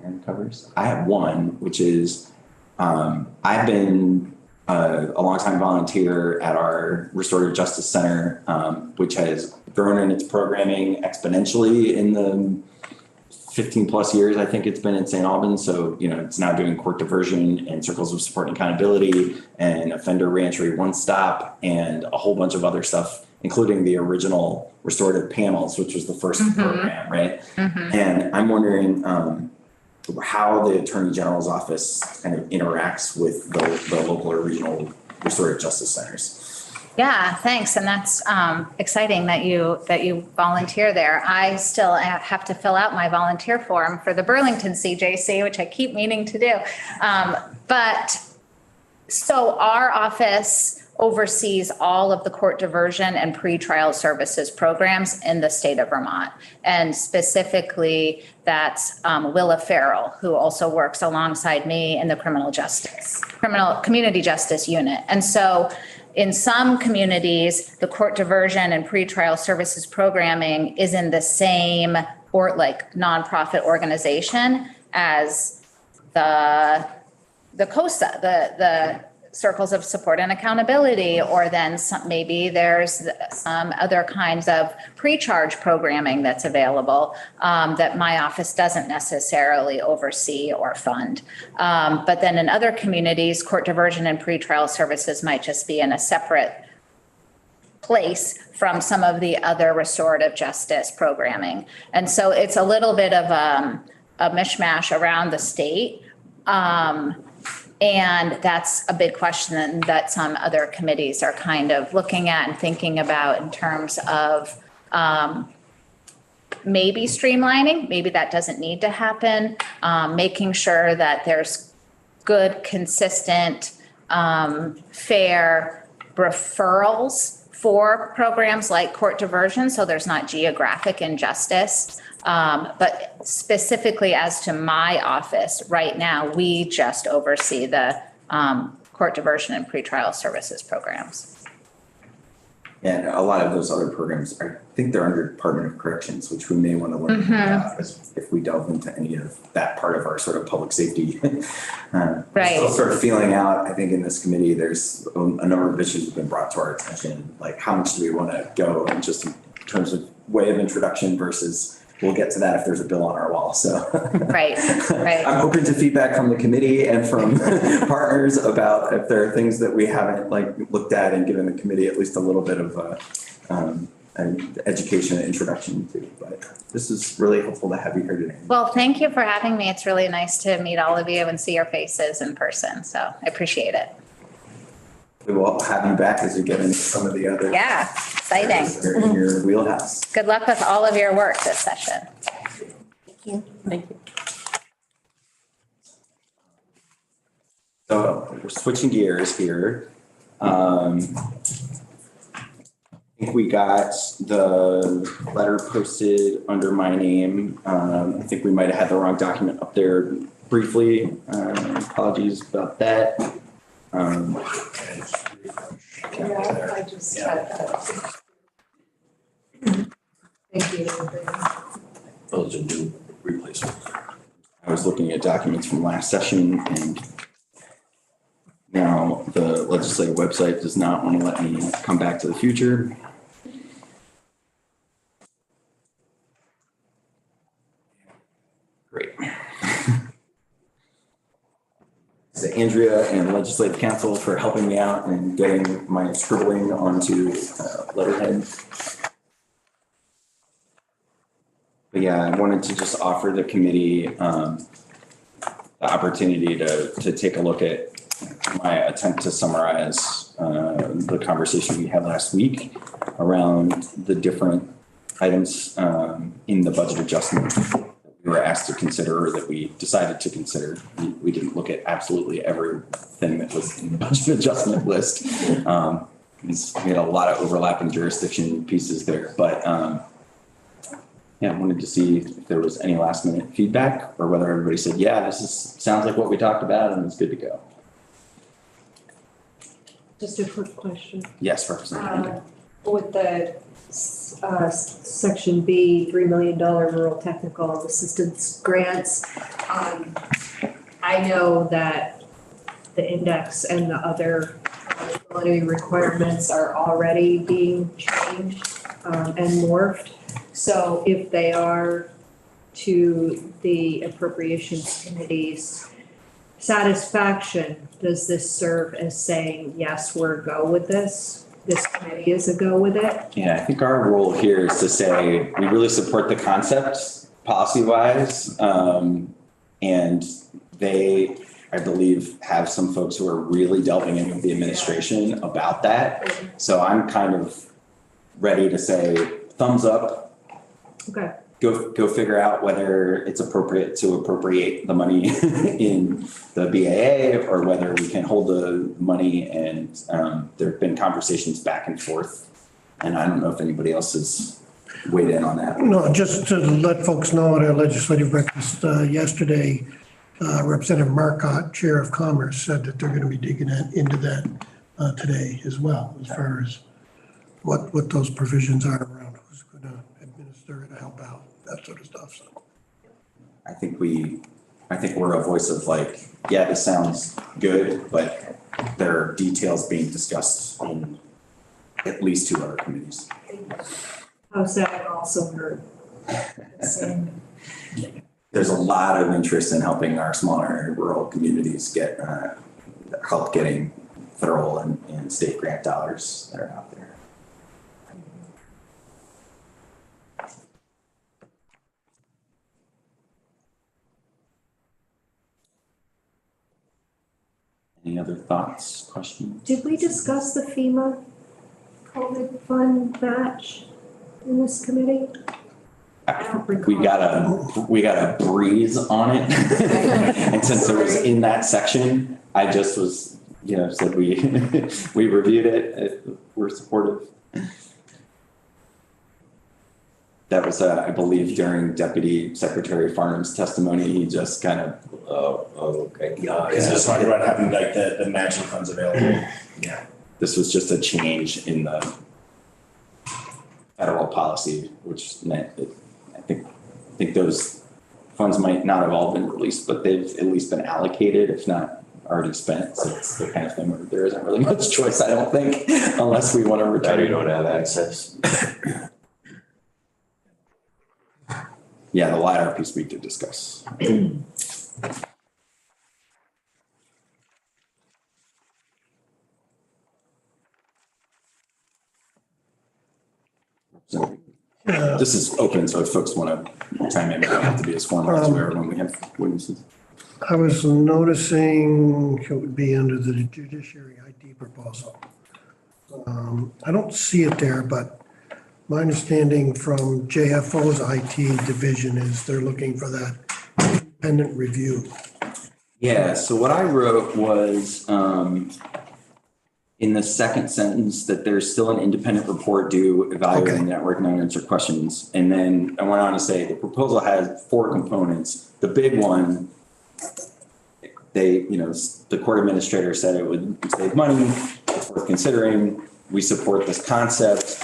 Aaron covers? I have one, which is I've been a longtime volunteer at our Restorative Justice Center, which has grown in its programming exponentially in the 15 plus years I think it's been in St. Albans. So, it's now doing court diversion and circles of support and accountability and offender reentry one stop and a whole bunch of other stuff, including the original restorative panels, which was the first program, right? And I'm wondering how the Attorney General's office kind of interacts with the local or regional restorative justice centers. Yeah, thanks. And that's exciting that you volunteer there. I still have to fill out my volunteer form for the Burlington CJC, which I keep meaning to do. But so our office oversees all of the court diversion and pretrial services programs in the state of Vermont. And specifically, that's Willa Farrell, who also works alongside me in the criminal community justice unit. And so in some communities, the court diversion and pretrial services programming is in the same or like nonprofit organization as the COSA, the circles of support and accountability, or then maybe there's some other kinds of pre-charge programming that's available that my office doesn't necessarily oversee or fund. But then in other communities, court diversion and pretrial services might just be in a separate place from some of the other restorative justice programming. And so it's a little bit of a mishmash around the state. And that's a big question that some other committees are kind of looking at and thinking about in terms of maybe streamlining, maybe that doesn't need to happen, making sure that there's good, consistent, fair referrals for programs like court diversion, so there's not geographic injustice. But specifically as to my office, right now, we just oversee the court diversion and pretrial services programs. And a lot of those other programs, I think they're under Department of Corrections, which we may want to learn about if we delve into any of that part of our sort of public safety. Right. Still sort of feeling out, I think in this committee, there's a number of issues that have been brought to our attention, like how much do we want to go and just in terms of way of introduction versus we'll get to that if there's a bill on our wall. So right. I'm open to feedback from the committee and from partners about if there are things that we haven't like looked at and given the committee at least a little bit of an education and introduction to. But this is really helpful to have you here today. Well, thank you for having me. It's really nice to meet all of you and see your faces in person. So I appreciate it. We will have you back as we get into some of the other. Yeah, exciting. That are in your wheelhouse. Good luck with all of your work this session. Thank you. Thank you. So we're switching gears here. I think we got the letter posted under my name. I think we might have had the wrong document up there briefly. Apologies about that. Yeah, I just had that. Thank you. Those are new replacements. I was looking at documents from last session and now the legislative website does not want to let me come back to the future. Great. To Andrea and Legislative Council for helping me out and getting my scribbling onto letterhead. But yeah, I wanted to just offer the committee the opportunity to take a look at my attempt to summarize the conversation we had last week around the different items in the budget adjustment we were asked to consider or that we decided to consider. We didn't look at absolutely everything that was in the budget adjustment list. We had a lot of overlapping jurisdiction pieces there, but yeah, I wanted to see if there was any last minute feedback or whether everybody said, yeah, sounds like what we talked about and it's good to go. Just a quick question. Yes, Representative. With the Section B, $3 million rural technical assistance grants, I know that the index and the other eligibility requirements are already being changed and morphed. So if they are to the Appropriations Committee's satisfaction, does this serve as saying, yes, we're a go with this? This committee is a go with it? Yeah, I think our role here is to say we really support the concepts policy-wise, and they I believe, have some folks who are really delving in with the administration about that. So I'm kind of ready to say thumbs up. Okay. Go figure out whether it's appropriate to appropriate the money in the BAA or whether we can hold the money. And there have been conversations back and forth. And I don't know if anybody else has weighed in on that. No, just to let folks know at our legislative breakfast yesterday, Representative Marcotte, Chair of Commerce, said that they're going to be digging into that today as well, as far as what those provisions are around who's going to administer it, help out, that sort of stuff. So I think we're a voice of like, yeah, this sounds good, but there are details being discussed in at least 2 other committees. OSAG also heard the same. There's a lot of interest in helping our smaller rural communities get help getting federal and state grant dollars that are out there. Any other thoughts, questions? Did we discuss the FEMA COVID fund match in this committee? I don't recall. We got a breeze on it. And since it was in that section, I just was, said we reviewed it. We're supportive. That was, I believe, during Deputy Secretary Farnham's testimony. He just kind of, okay. Yeah. Is this talking about having like the matching funds available? Yeah. This was just a change in the federal policy, which meant that I think those funds might not have all been released, but they've at least been allocated, if not already spent. So it's the kind of thing where there isn't really much choice, I don't think, unless we want to return. Now you don't have access. Yeah, the latter piece we did discuss. So this is open, so if folks want to chime in, we don't have to be as formal as we are when we have witnesses. I was noticing it would be under the judiciary ID proposal. I don't see it there, but my understanding from JFO's IT division is they're looking for that independent review. Yeah, so what I wrote was in the second sentence that there's still an independent report due evaluating network and unanswered questions. And then I went on to say the proposal has 4 components. The big one, the court administrator said it would save money, it's worth considering. We support this concept.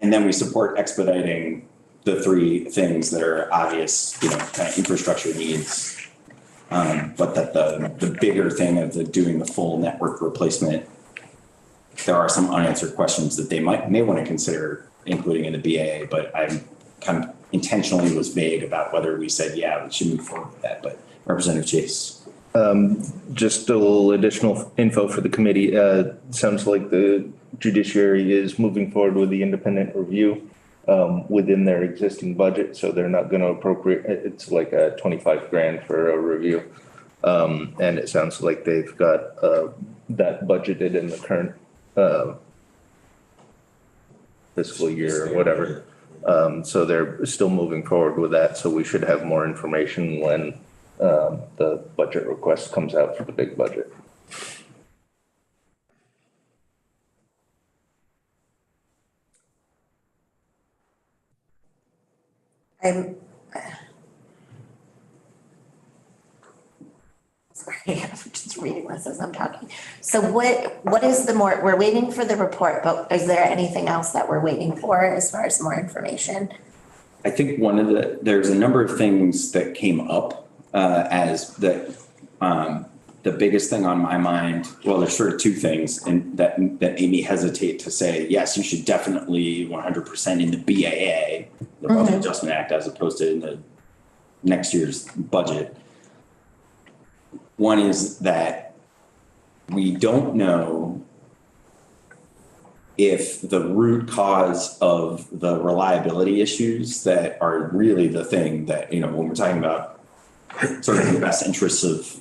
And then we support expediting the 3 things that are obvious, kind of infrastructure needs. But that the bigger thing of doing the full network replacement, there are some unanswered questions that they may want to consider including in the BAA, but I kind of intentionally was vague about whether we said, yeah, we should move forward with that. But Representative Chase. Just a little additional info for the committee. Sounds like the judiciary is moving forward with the independent review within their existing budget. So they're not going to appropriate, it's like a 25 grand for a review. And it sounds like they've got that budgeted in the current fiscal year or whatever. So they're still moving forward with that. So we should have more information when the budget request comes out for the big budget. I'm sorry, I'm just reading this as I'm talking. So what is we're waiting for the report, but is there anything else that we're waiting for as far as more information? I think there's a number of things that came up as the biggest thing on my mind. Well, there's sort of 2 things and that made me hesitate to say, yes, you should definitely 100% in the BAA, the Budget Adjustment Act, as opposed to in the next year's budget. One is that we don't know if the root cause of the reliability issues that are really the thing that, when we're talking about sort of the best interests of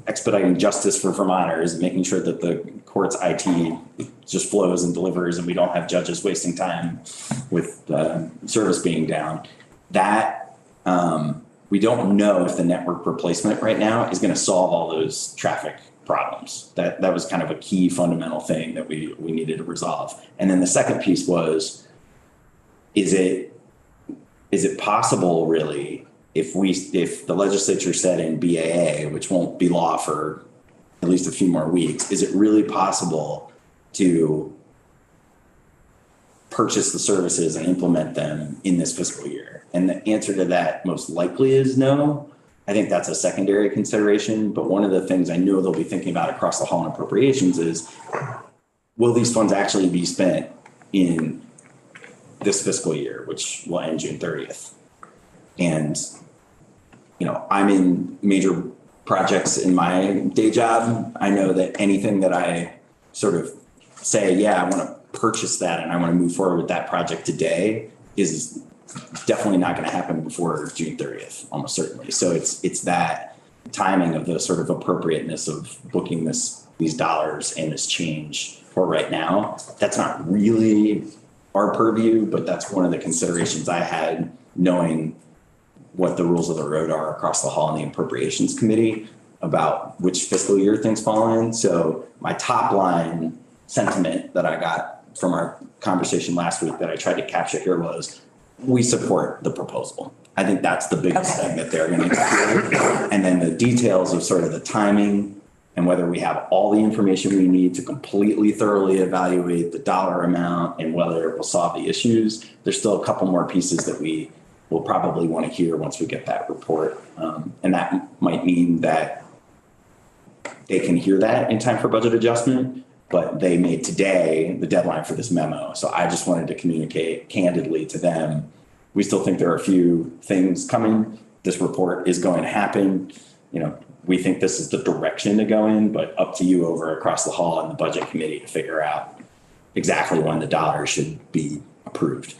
expediting justice for Vermonters, making sure that the court's IT just flows and delivers and we don't have judges wasting time with service being down. That we don't know if the network replacement right now is going to solve all those traffic problems. That was kind of a key fundamental thing that we needed to resolve. And then the second piece was, is it possible really, if the legislature said in BAA, which won't be law for at least a few more weeks, is it really possible to purchase the services and implement them in this fiscal year? And the answer to that most likely is no. I think that's a secondary consideration. But one of the things I know they'll be thinking about across the hall in appropriations is, will these funds actually be spent in this fiscal year, which will end June 30th? And, you know, I'm in major projects in my day job. I know that anything that I sort of say, yeah, I want to purchase that and I want to move forward with that project today, is definitely not going to happen before June 30th, almost certainly. So it's that timing of the sort of appropriateness of booking these dollars and this change for right now. That's not really our purview, but that's one of the considerations I had, knowing what the rules of the road are across the hall in the appropriations committee about which fiscal year things fall in. So my top line sentiment that I got from our conversation last week that I tried to capture here was, we support the proposal. I think that's the biggest thing that they're going to do. And then the details of sort of the timing and whether we have all the information we need to completely thoroughly evaluate the dollar amount and whether it will solve the issues. There's still a couple more pieces that we will probably want to hear once we get that report. And that might mean that they can hear that in time for budget adjustment, but they made today the deadline for this memo. So I just wanted to communicate candidly to them. We still think there are a few things coming. This report is going to happen. You know, we think this is the direction to go in, but up to you over across the hall and the budget committee to figure out exactly when the dollars should be approved.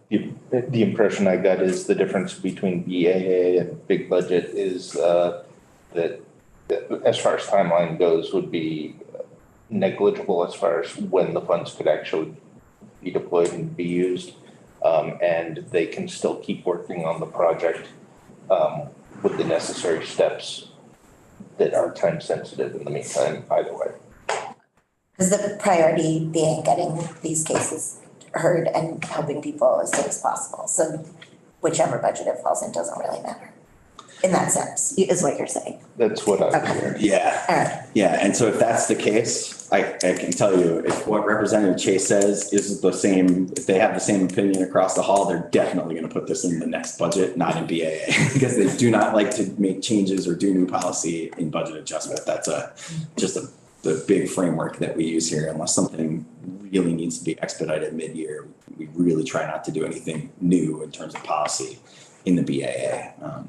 The impression I got is the difference between BAA and big budget is that as far as timeline goes would be negligible as far as when the funds could actually be deployed and be used. And they can still keep working on the project with the necessary steps that are time sensitive in the meantime, either way. Is the priority being getting these cases heard and helping people as soon as possible? So whichever budget it falls in doesn't really matter. In that sense, is what you're saying. That's what I'm hearing. Yeah. All right. Yeah. And so if that's the case, I can tell you, if what Representative Chase says is the same, if they have the same opinion across the hall, they're definitely going to put this in the next budget, not in BAA, because they do not like to make changes or do new policy in budget adjustment. That's the big framework that we use here. Unless something really needs to be expedited mid-year, we really try not to do anything new in terms of policy in the BAA.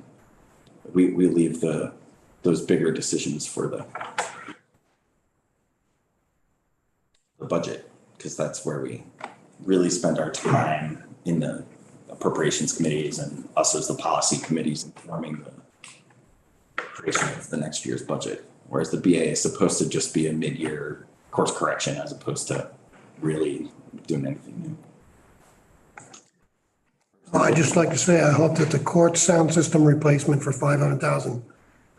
We leave those bigger decisions for the budget, because that's where we really spend our time in the appropriations committees and us as the policy committees informing the creation of the next year's budget. Whereas the BA is supposed to just be a mid-year course correction as opposed to really doing anything new. I'd just like to say, I hope that the court sound system replacement for $500,000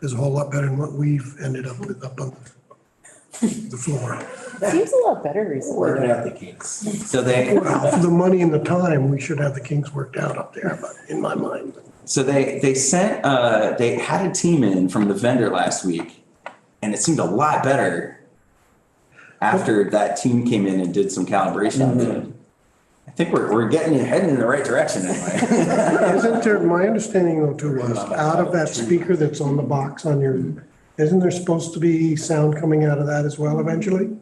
is a whole lot better than what we've ended up with up on the floor. Seems a lot better recently. Working out the kinks. So Well, for the money and the time, we should have the kinks worked out up there, but in my mind. So they sent, they had a team in from the vendor last week, and it seemed a lot better after that team came in and did some calibration. Mm-hmm. I think we're heading in the right direction anyway. Isn't there, my understanding though too was, out of that speaker that's on the box on your, isn't there supposed to be sound coming out of that as well eventually?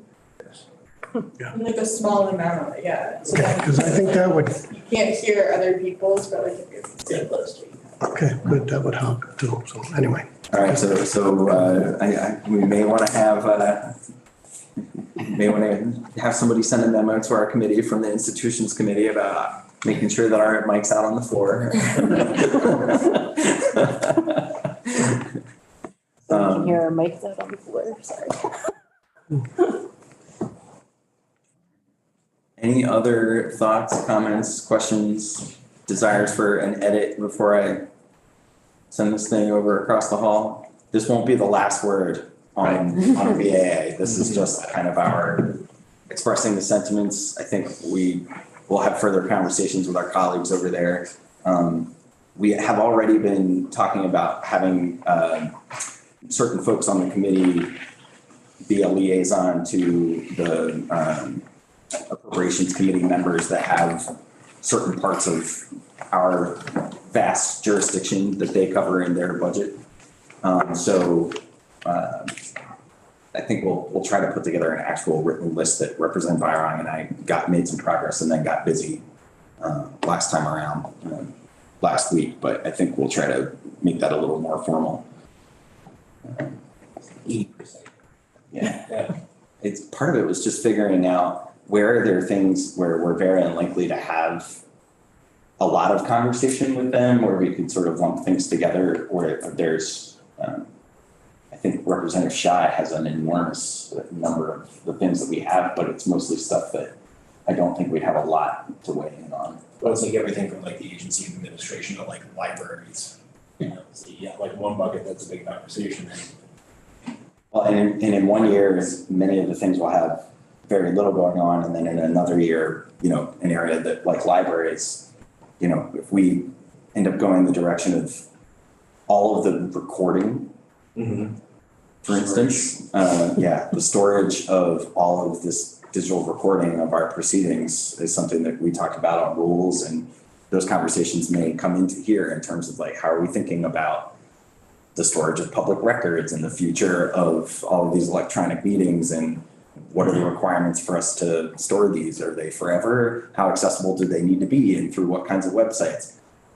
Like a small amount of it, yeah. So Okay, because I think that would, you can't hear other people's, but like if you're staying close to you. okay, good, that would help too. So anyway. All right, so we may want to have somebody send a memo to our committee from the institutions committee about making sure that our mic's out on the floor. So you can hear our mic out on the floor, sorry. Any other thoughts, comments, questions, desires for an edit before I send this thing over across the hall? This won't be the last word on BAA. This is just kind of our expressing the sentiments. I think we will have further conversations with our colleagues over there. We have already been talking about having certain folks on the committee be a liaison to the appropriations committee members that have certain parts of our vast jurisdiction that they cover in their budget. I think we'll try to put together an actual written list that Representative Byron and I made some progress and then got busy last time around, last week, but I think we'll try to make that a little more formal. 80%. Yeah. It's part of it was just figuring out where are there things where we're very unlikely to have a lot of conversation with them, where we could sort of lump things together, where there's, I think Representative Shai has an enormous number of the things that we have, but it's mostly stuff that I don't think we'd have a lot to weigh in on. Well, it's like everything from like the agency of administration to like libraries. You know, so yeah, like one bucket, that's a big conversation. Well, and in 1 year, many of the things will have very little going on, and then in another year, an area that like libraries, if we end up going the direction of all of the recording, for instance, the storage of all of this digital recording of our proceedings is something that we talked about on rules, and those conversations may come into here in terms of like, how are we thinking about the storage of public records and the future of all of these electronic meetings, and what are the requirements for us to store these? Are they forever? How accessible do they need to be, and through what kinds of websites?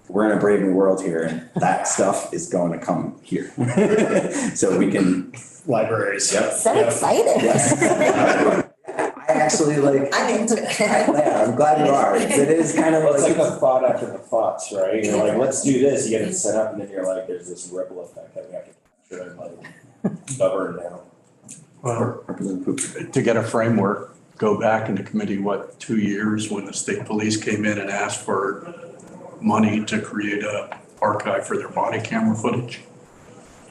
We're in a brave new world here, and that stuff is going to come here. So we can. Libraries. Yep. So excited. Yes. I actually I'm into it. Yeah, I'm glad you are. It is kind of It's like a thought after the thoughts, right? You're like, let's do this, you get it set up, and then you're like, there's this ripple effect that we have to capture and like govern now. Well, to get a framework, go back into committee, 2 years when the state police came in and asked for money to create a archive for their body camera footage.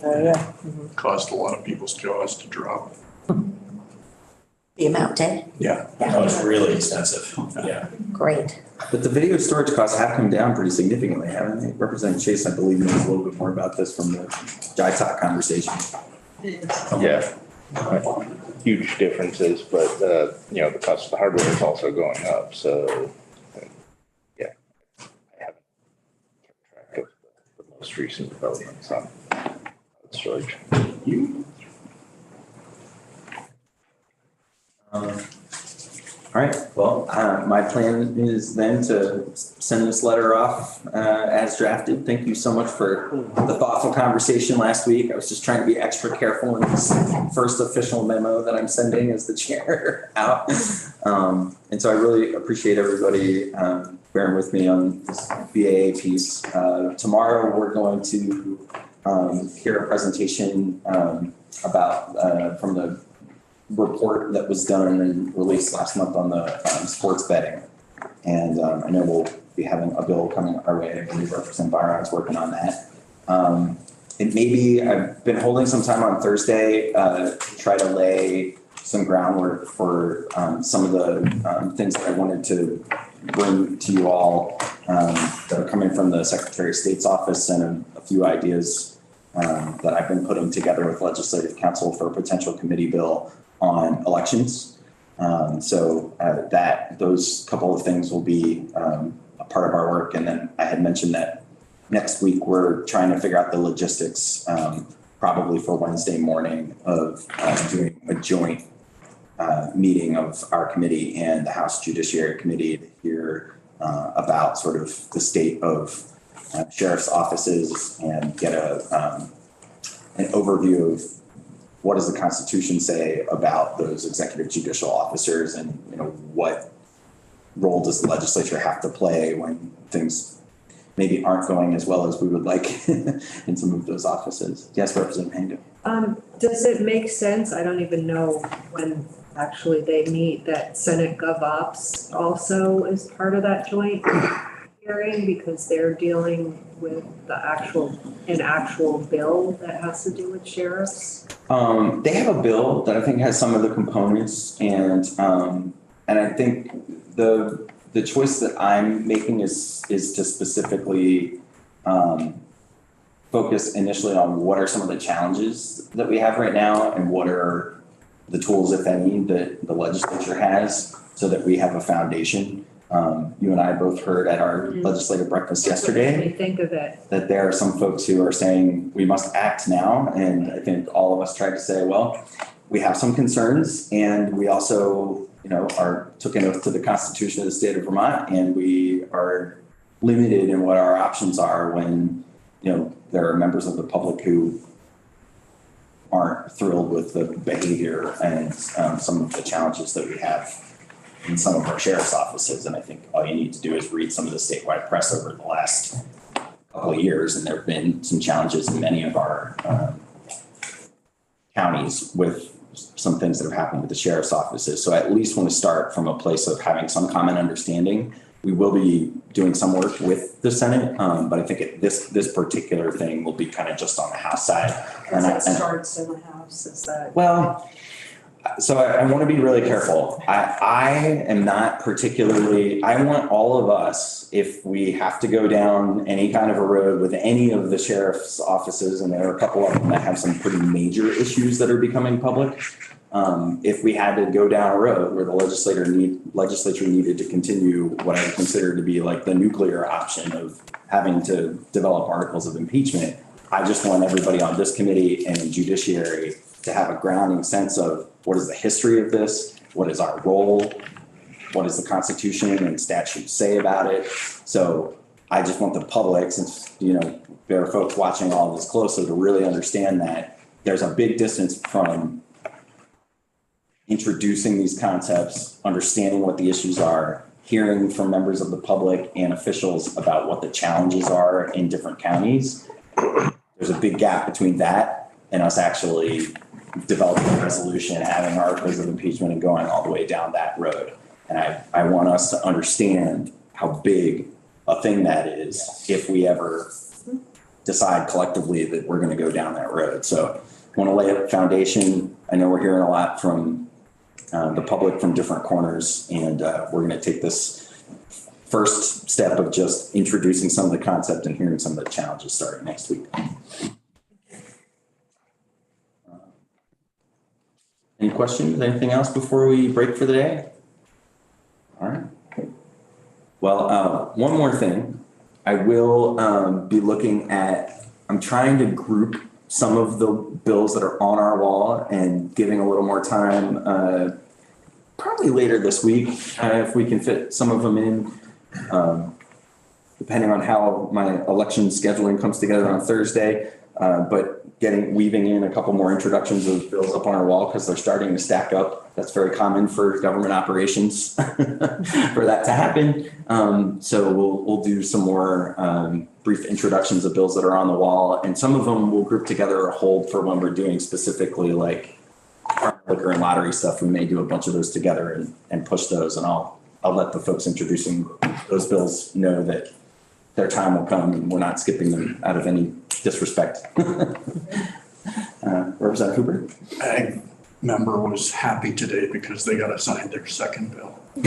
Oh, yeah. Caused a lot of people's jaws to drop. The amount did? Yeah. Oh, it's really expensive, yeah. Great. But the video storage costs have come down pretty significantly, haven't they? Representative Chase, I believe, knows a little bit more about this from the JITOC conversation. Yeah. Huge differences, but, the cost of the hardware is also going up, so, yeah. I haven't kept track of the most recent developments on storage. All right, well, my plan is then to send this letter off as drafted. Thank you so much for the thoughtful conversation last week. I was just trying to be extra careful in this first official memo that I'm sending as the chair out. And so I really appreciate everybody bearing with me on this BAA piece. Tomorrow, we're going to hear a presentation about from the report that was done and released last month on the sports betting. And I know we'll be having a bill coming our way. I believe Representative Byron's working on that. It may be, I've been holding some time on Thursday to try to lay some groundwork for some of the things that I wanted to bring to you all that are coming from the Secretary of State's office, and a few ideas that I've been putting together with Legislative Council for a potential committee bill on elections. Those couple of things will be a part of our work. And then I had mentioned that next week we're trying to figure out the logistics, probably for Wednesday morning, of doing a joint meeting of our committee and the House Judiciary Committee to hear about sort of the state of sheriff's offices and get an overview of what does the Constitution say about those executive judicial officers, and what role does the legislature have to play when things maybe aren't going as well as we would like in some of those offices. Yes, Representative Hango. Does it make sense? I don't even know when actually they meet, that Senate Gov.Ops also is part of that joint hearing because they're dealing with an actual bill that has to do with sheriffs. They have a bill that I think has some of the components and I think the choice that I'm making is to specifically focus initially on what are some of the challenges that we have right now and what are the tools, if any, that the legislature has so that we have a foundation. You and I both heard at our legislative breakfast yesterday. What do you think of it? That there are some folks who are saying we must act now. And I think all of us tried to say, well, we have some concerns and we also, took an oath to the Constitution of the state of Vermont and we are limited in what our options are when, there are members of the public who aren't thrilled with the behavior and some of the challenges that we have in some of our sheriff's offices. And I think all you need to do is read some of the statewide press over the last couple of years. And there have been some challenges in many of our counties with some things that have happened with the sheriff's offices. So I at least want to start from a place of having some common understanding. We will be doing some work with the Senate, but I think this particular thing will be kind of just on the House side. Because that starts in the House, is that? Well, so I want to be really careful. I am not particularly, I want all of us, if we have to go down any kind of a road with any of the sheriff's offices, and there are a couple of them that have some pretty major issues that are becoming public. If we had to go down a road where the legislature needed to continue what I would consider to be like the nuclear option of having to develop articles of impeachment, I just want everybody on this committee and in judiciary to have a grounding sense of what is the history of this, what is our role, what does the Constitution and statutes say about it. So I just want the public, since there are folks watching all of this closely, to really understand that there's a big distance from introducing these concepts, understanding what the issues are, hearing from members of the public and officials about what the challenges are in different counties. There's a big gap between that and us actually developing a resolution, having articles of impeachment and going all the way down that road. And I want us to understand how big a thing that is if we ever decide collectively that we're going to go down that road. So I want to lay a foundation. I know we're hearing a lot from the public from different corners, and we're going to take this first step of just introducing some of the concept and hearing some of the challenges starting next week. Any questions? Anything else before we break for the day? All right. Well, one more thing. I will be looking at, I'm trying to group some of the bills that are on our wall and giving a little more time, probably later this week, if we can fit some of them in, depending on how my election scheduling comes together on Thursday. But weaving in a couple more introductions of bills up on our wall because they're starting to stack up. That's very common for government operations for that to happen. So we'll do some more brief introductions of bills that are on the wall, and some of them we'll group together or hold for when we're doing specifically like liquor and lottery stuff. We may do a bunch of those together and push those, and I'll let the folks introducing those bills know that their time will come and we're not skipping them out of any disrespect. Representative Hooper? Ag member was happy today because they got assigned their second bill. But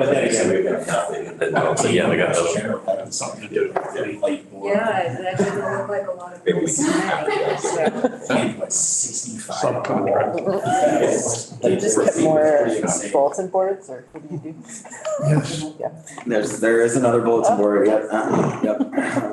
then again, we've got nothing. And then, so yeah, we got those. Something to do. Yeah, that didn't look like a lot of. Maybe we can. 65. Subcontract. Do you just get more bulletin boards, or what do you do? Yes. There is another bulletin board. Yep. Yep.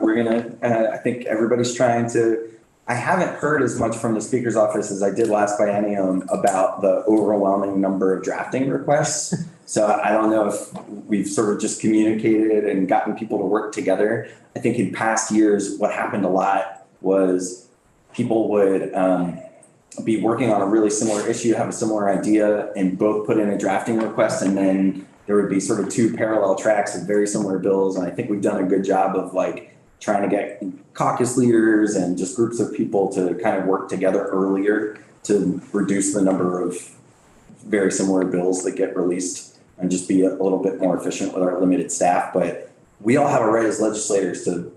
We're gonna. I think everybody's trying to. I haven't heard as much from the speaker's office as I did last biennium about the overwhelming number of drafting requests. So I don't know if we've sort of just communicated and gotten people to work together. I think in past years, what happened a lot was people would be working on a really similar issue, have a similar idea, and both put in a drafting request, and then there would be sort of two parallel tracks of very similar bills. And I think we've done a good job of like trying to get caucus leaders and just groups of people to kind of work together earlier to reduce the number of very similar bills that get released and just be a little bit more efficient with our limited staff. But we all have a right as legislators to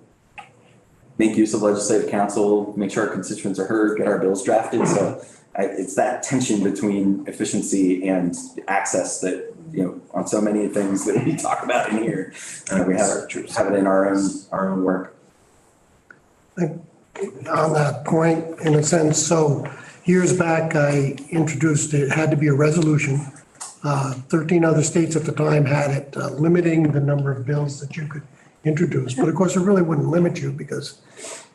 make use of legislative counsel, make sure our constituents are heard, get our bills drafted. So it's that tension between efficiency and access that, on so many things that we talk about in here, we have it in our own work. On that point, in a sense, so years back, I introduced, it had to be a resolution. 13 other states at the time had it, limiting the number of bills that you could introduce. But of course, it really wouldn't limit you, because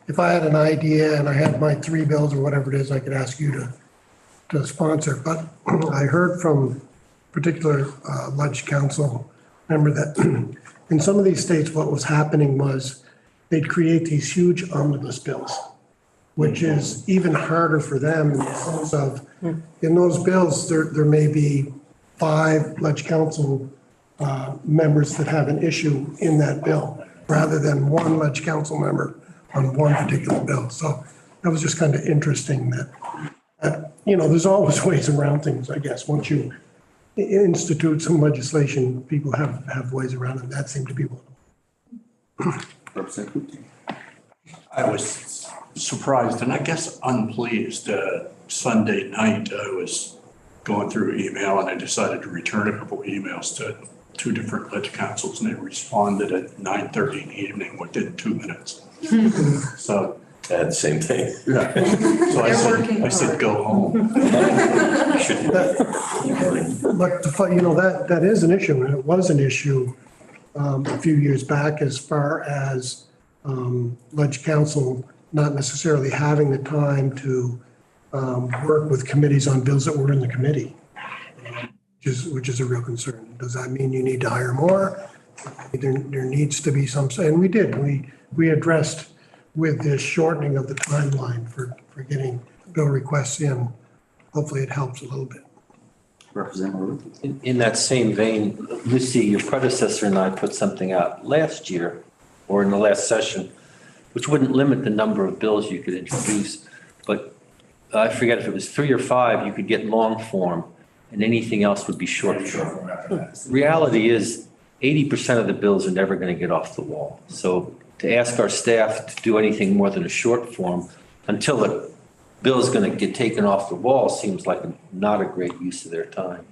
if I had an idea and I had my 3 bills or whatever it is, I could ask you to sponsor. But I heard from particular Ledge Council member that in some of these states, what was happening was they'd create these huge omnibus bills, which is even harder for them in the sense of, in those bills, there may be 5 Ledge Council members that have an issue in that bill, rather than 1 Ledge Council member on one particular bill. So that was just kind of interesting that, there's always ways around things, I guess. Once you institute some legislation, people have ways around it. That seemed to be one. I was surprised and I guess unpleased. Sunday night, I was going through email and I decided to return a couple of emails to 2 different Ledge Councils, and they responded at 9:30 in the evening within 2 minutes. So I had the same thing. yeah. So I said, go home. But that is an issue, and it was an issue a few years back, as far as Ledge Council not necessarily having the time to work with committees on bills that were in the committee, which is a real concern. Does that mean you need to hire more? There needs to be some, and we did. We addressed with this shortening of the timeline for getting bill requests in. Hopefully it helps a little bit. Representative. In that same vein, Lucy, your predecessor and I put something out last year or in the last session, which wouldn't limit the number of bills you could introduce, but I forget if it was 3 or 5, you could get long form and anything else would be short form. Reality is 80% of the bills are never going to get off the wall. So to ask our staff to do anything more than a short form until the bill is going to get taken off the wall seems like not a great use of their time.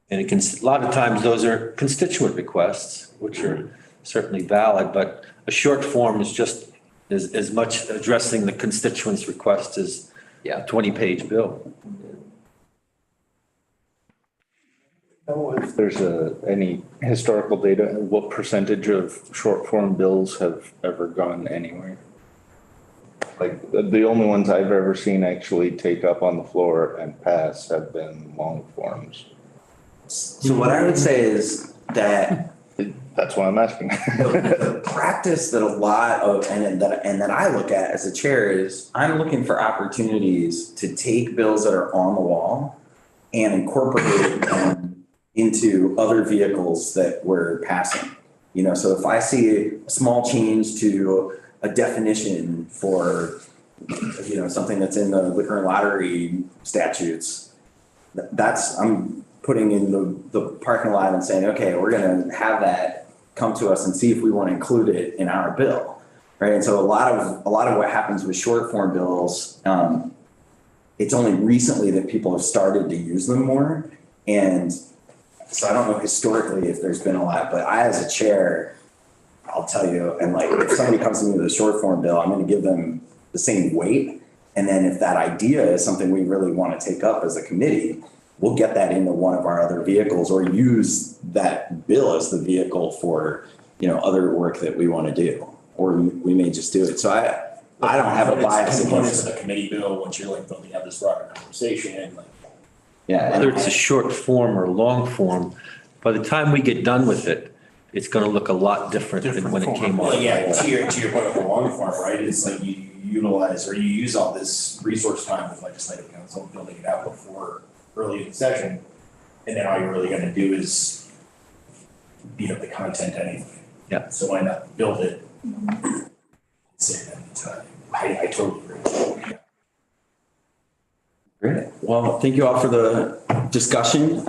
And a lot of times those are constituent requests, which are certainly valid, but a short form is just as much addressing the constituents' request as a 20-page bill. If there's any historical data, what percentage of short form bills have ever gone anywhere? Like the only ones I've ever seen actually take up on the floor and pass have been long forms. So what I would say is that that's why I'm asking. the practice that a lot of, and that I look at as a chair is I'm looking for opportunities to take bills that are on the wall and incorporate them into other vehicles that we're passing. So if I see a small change to a definition for, something that's in the liquor and lottery statutes, I'm putting in the parking lot and saying, okay, we're going to have that come to us and see if we want to include it in our bill, right? And so a lot of what happens with short form bills, it's only recently that people have started to use them more. And so I don't know historically if there's been a lot, but I, as a chair, I'll tell you, and if somebody comes to me with a short form bill, I'm going to give them the same weight. And then if that idea is something we really want to take up as a committee, we'll get that into one of our other vehicles or use that bill as the vehicle for, other work that we want to do, or we may just do it. So I don't have a bias against the committee bill once you're building up this broader conversation. Whether it's a short form or long form, by the time we get done with it, it's going to look a lot different than when it came on. Well, yeah, to your point of the long form, right? It's like you utilize or you use all this resource time with legislative council building it out before early in the session, and then all you're really going to do is beat up the content anyway. Yeah. So why not build it Say that, I totally agree. Great. Well, thank you all for the discussion.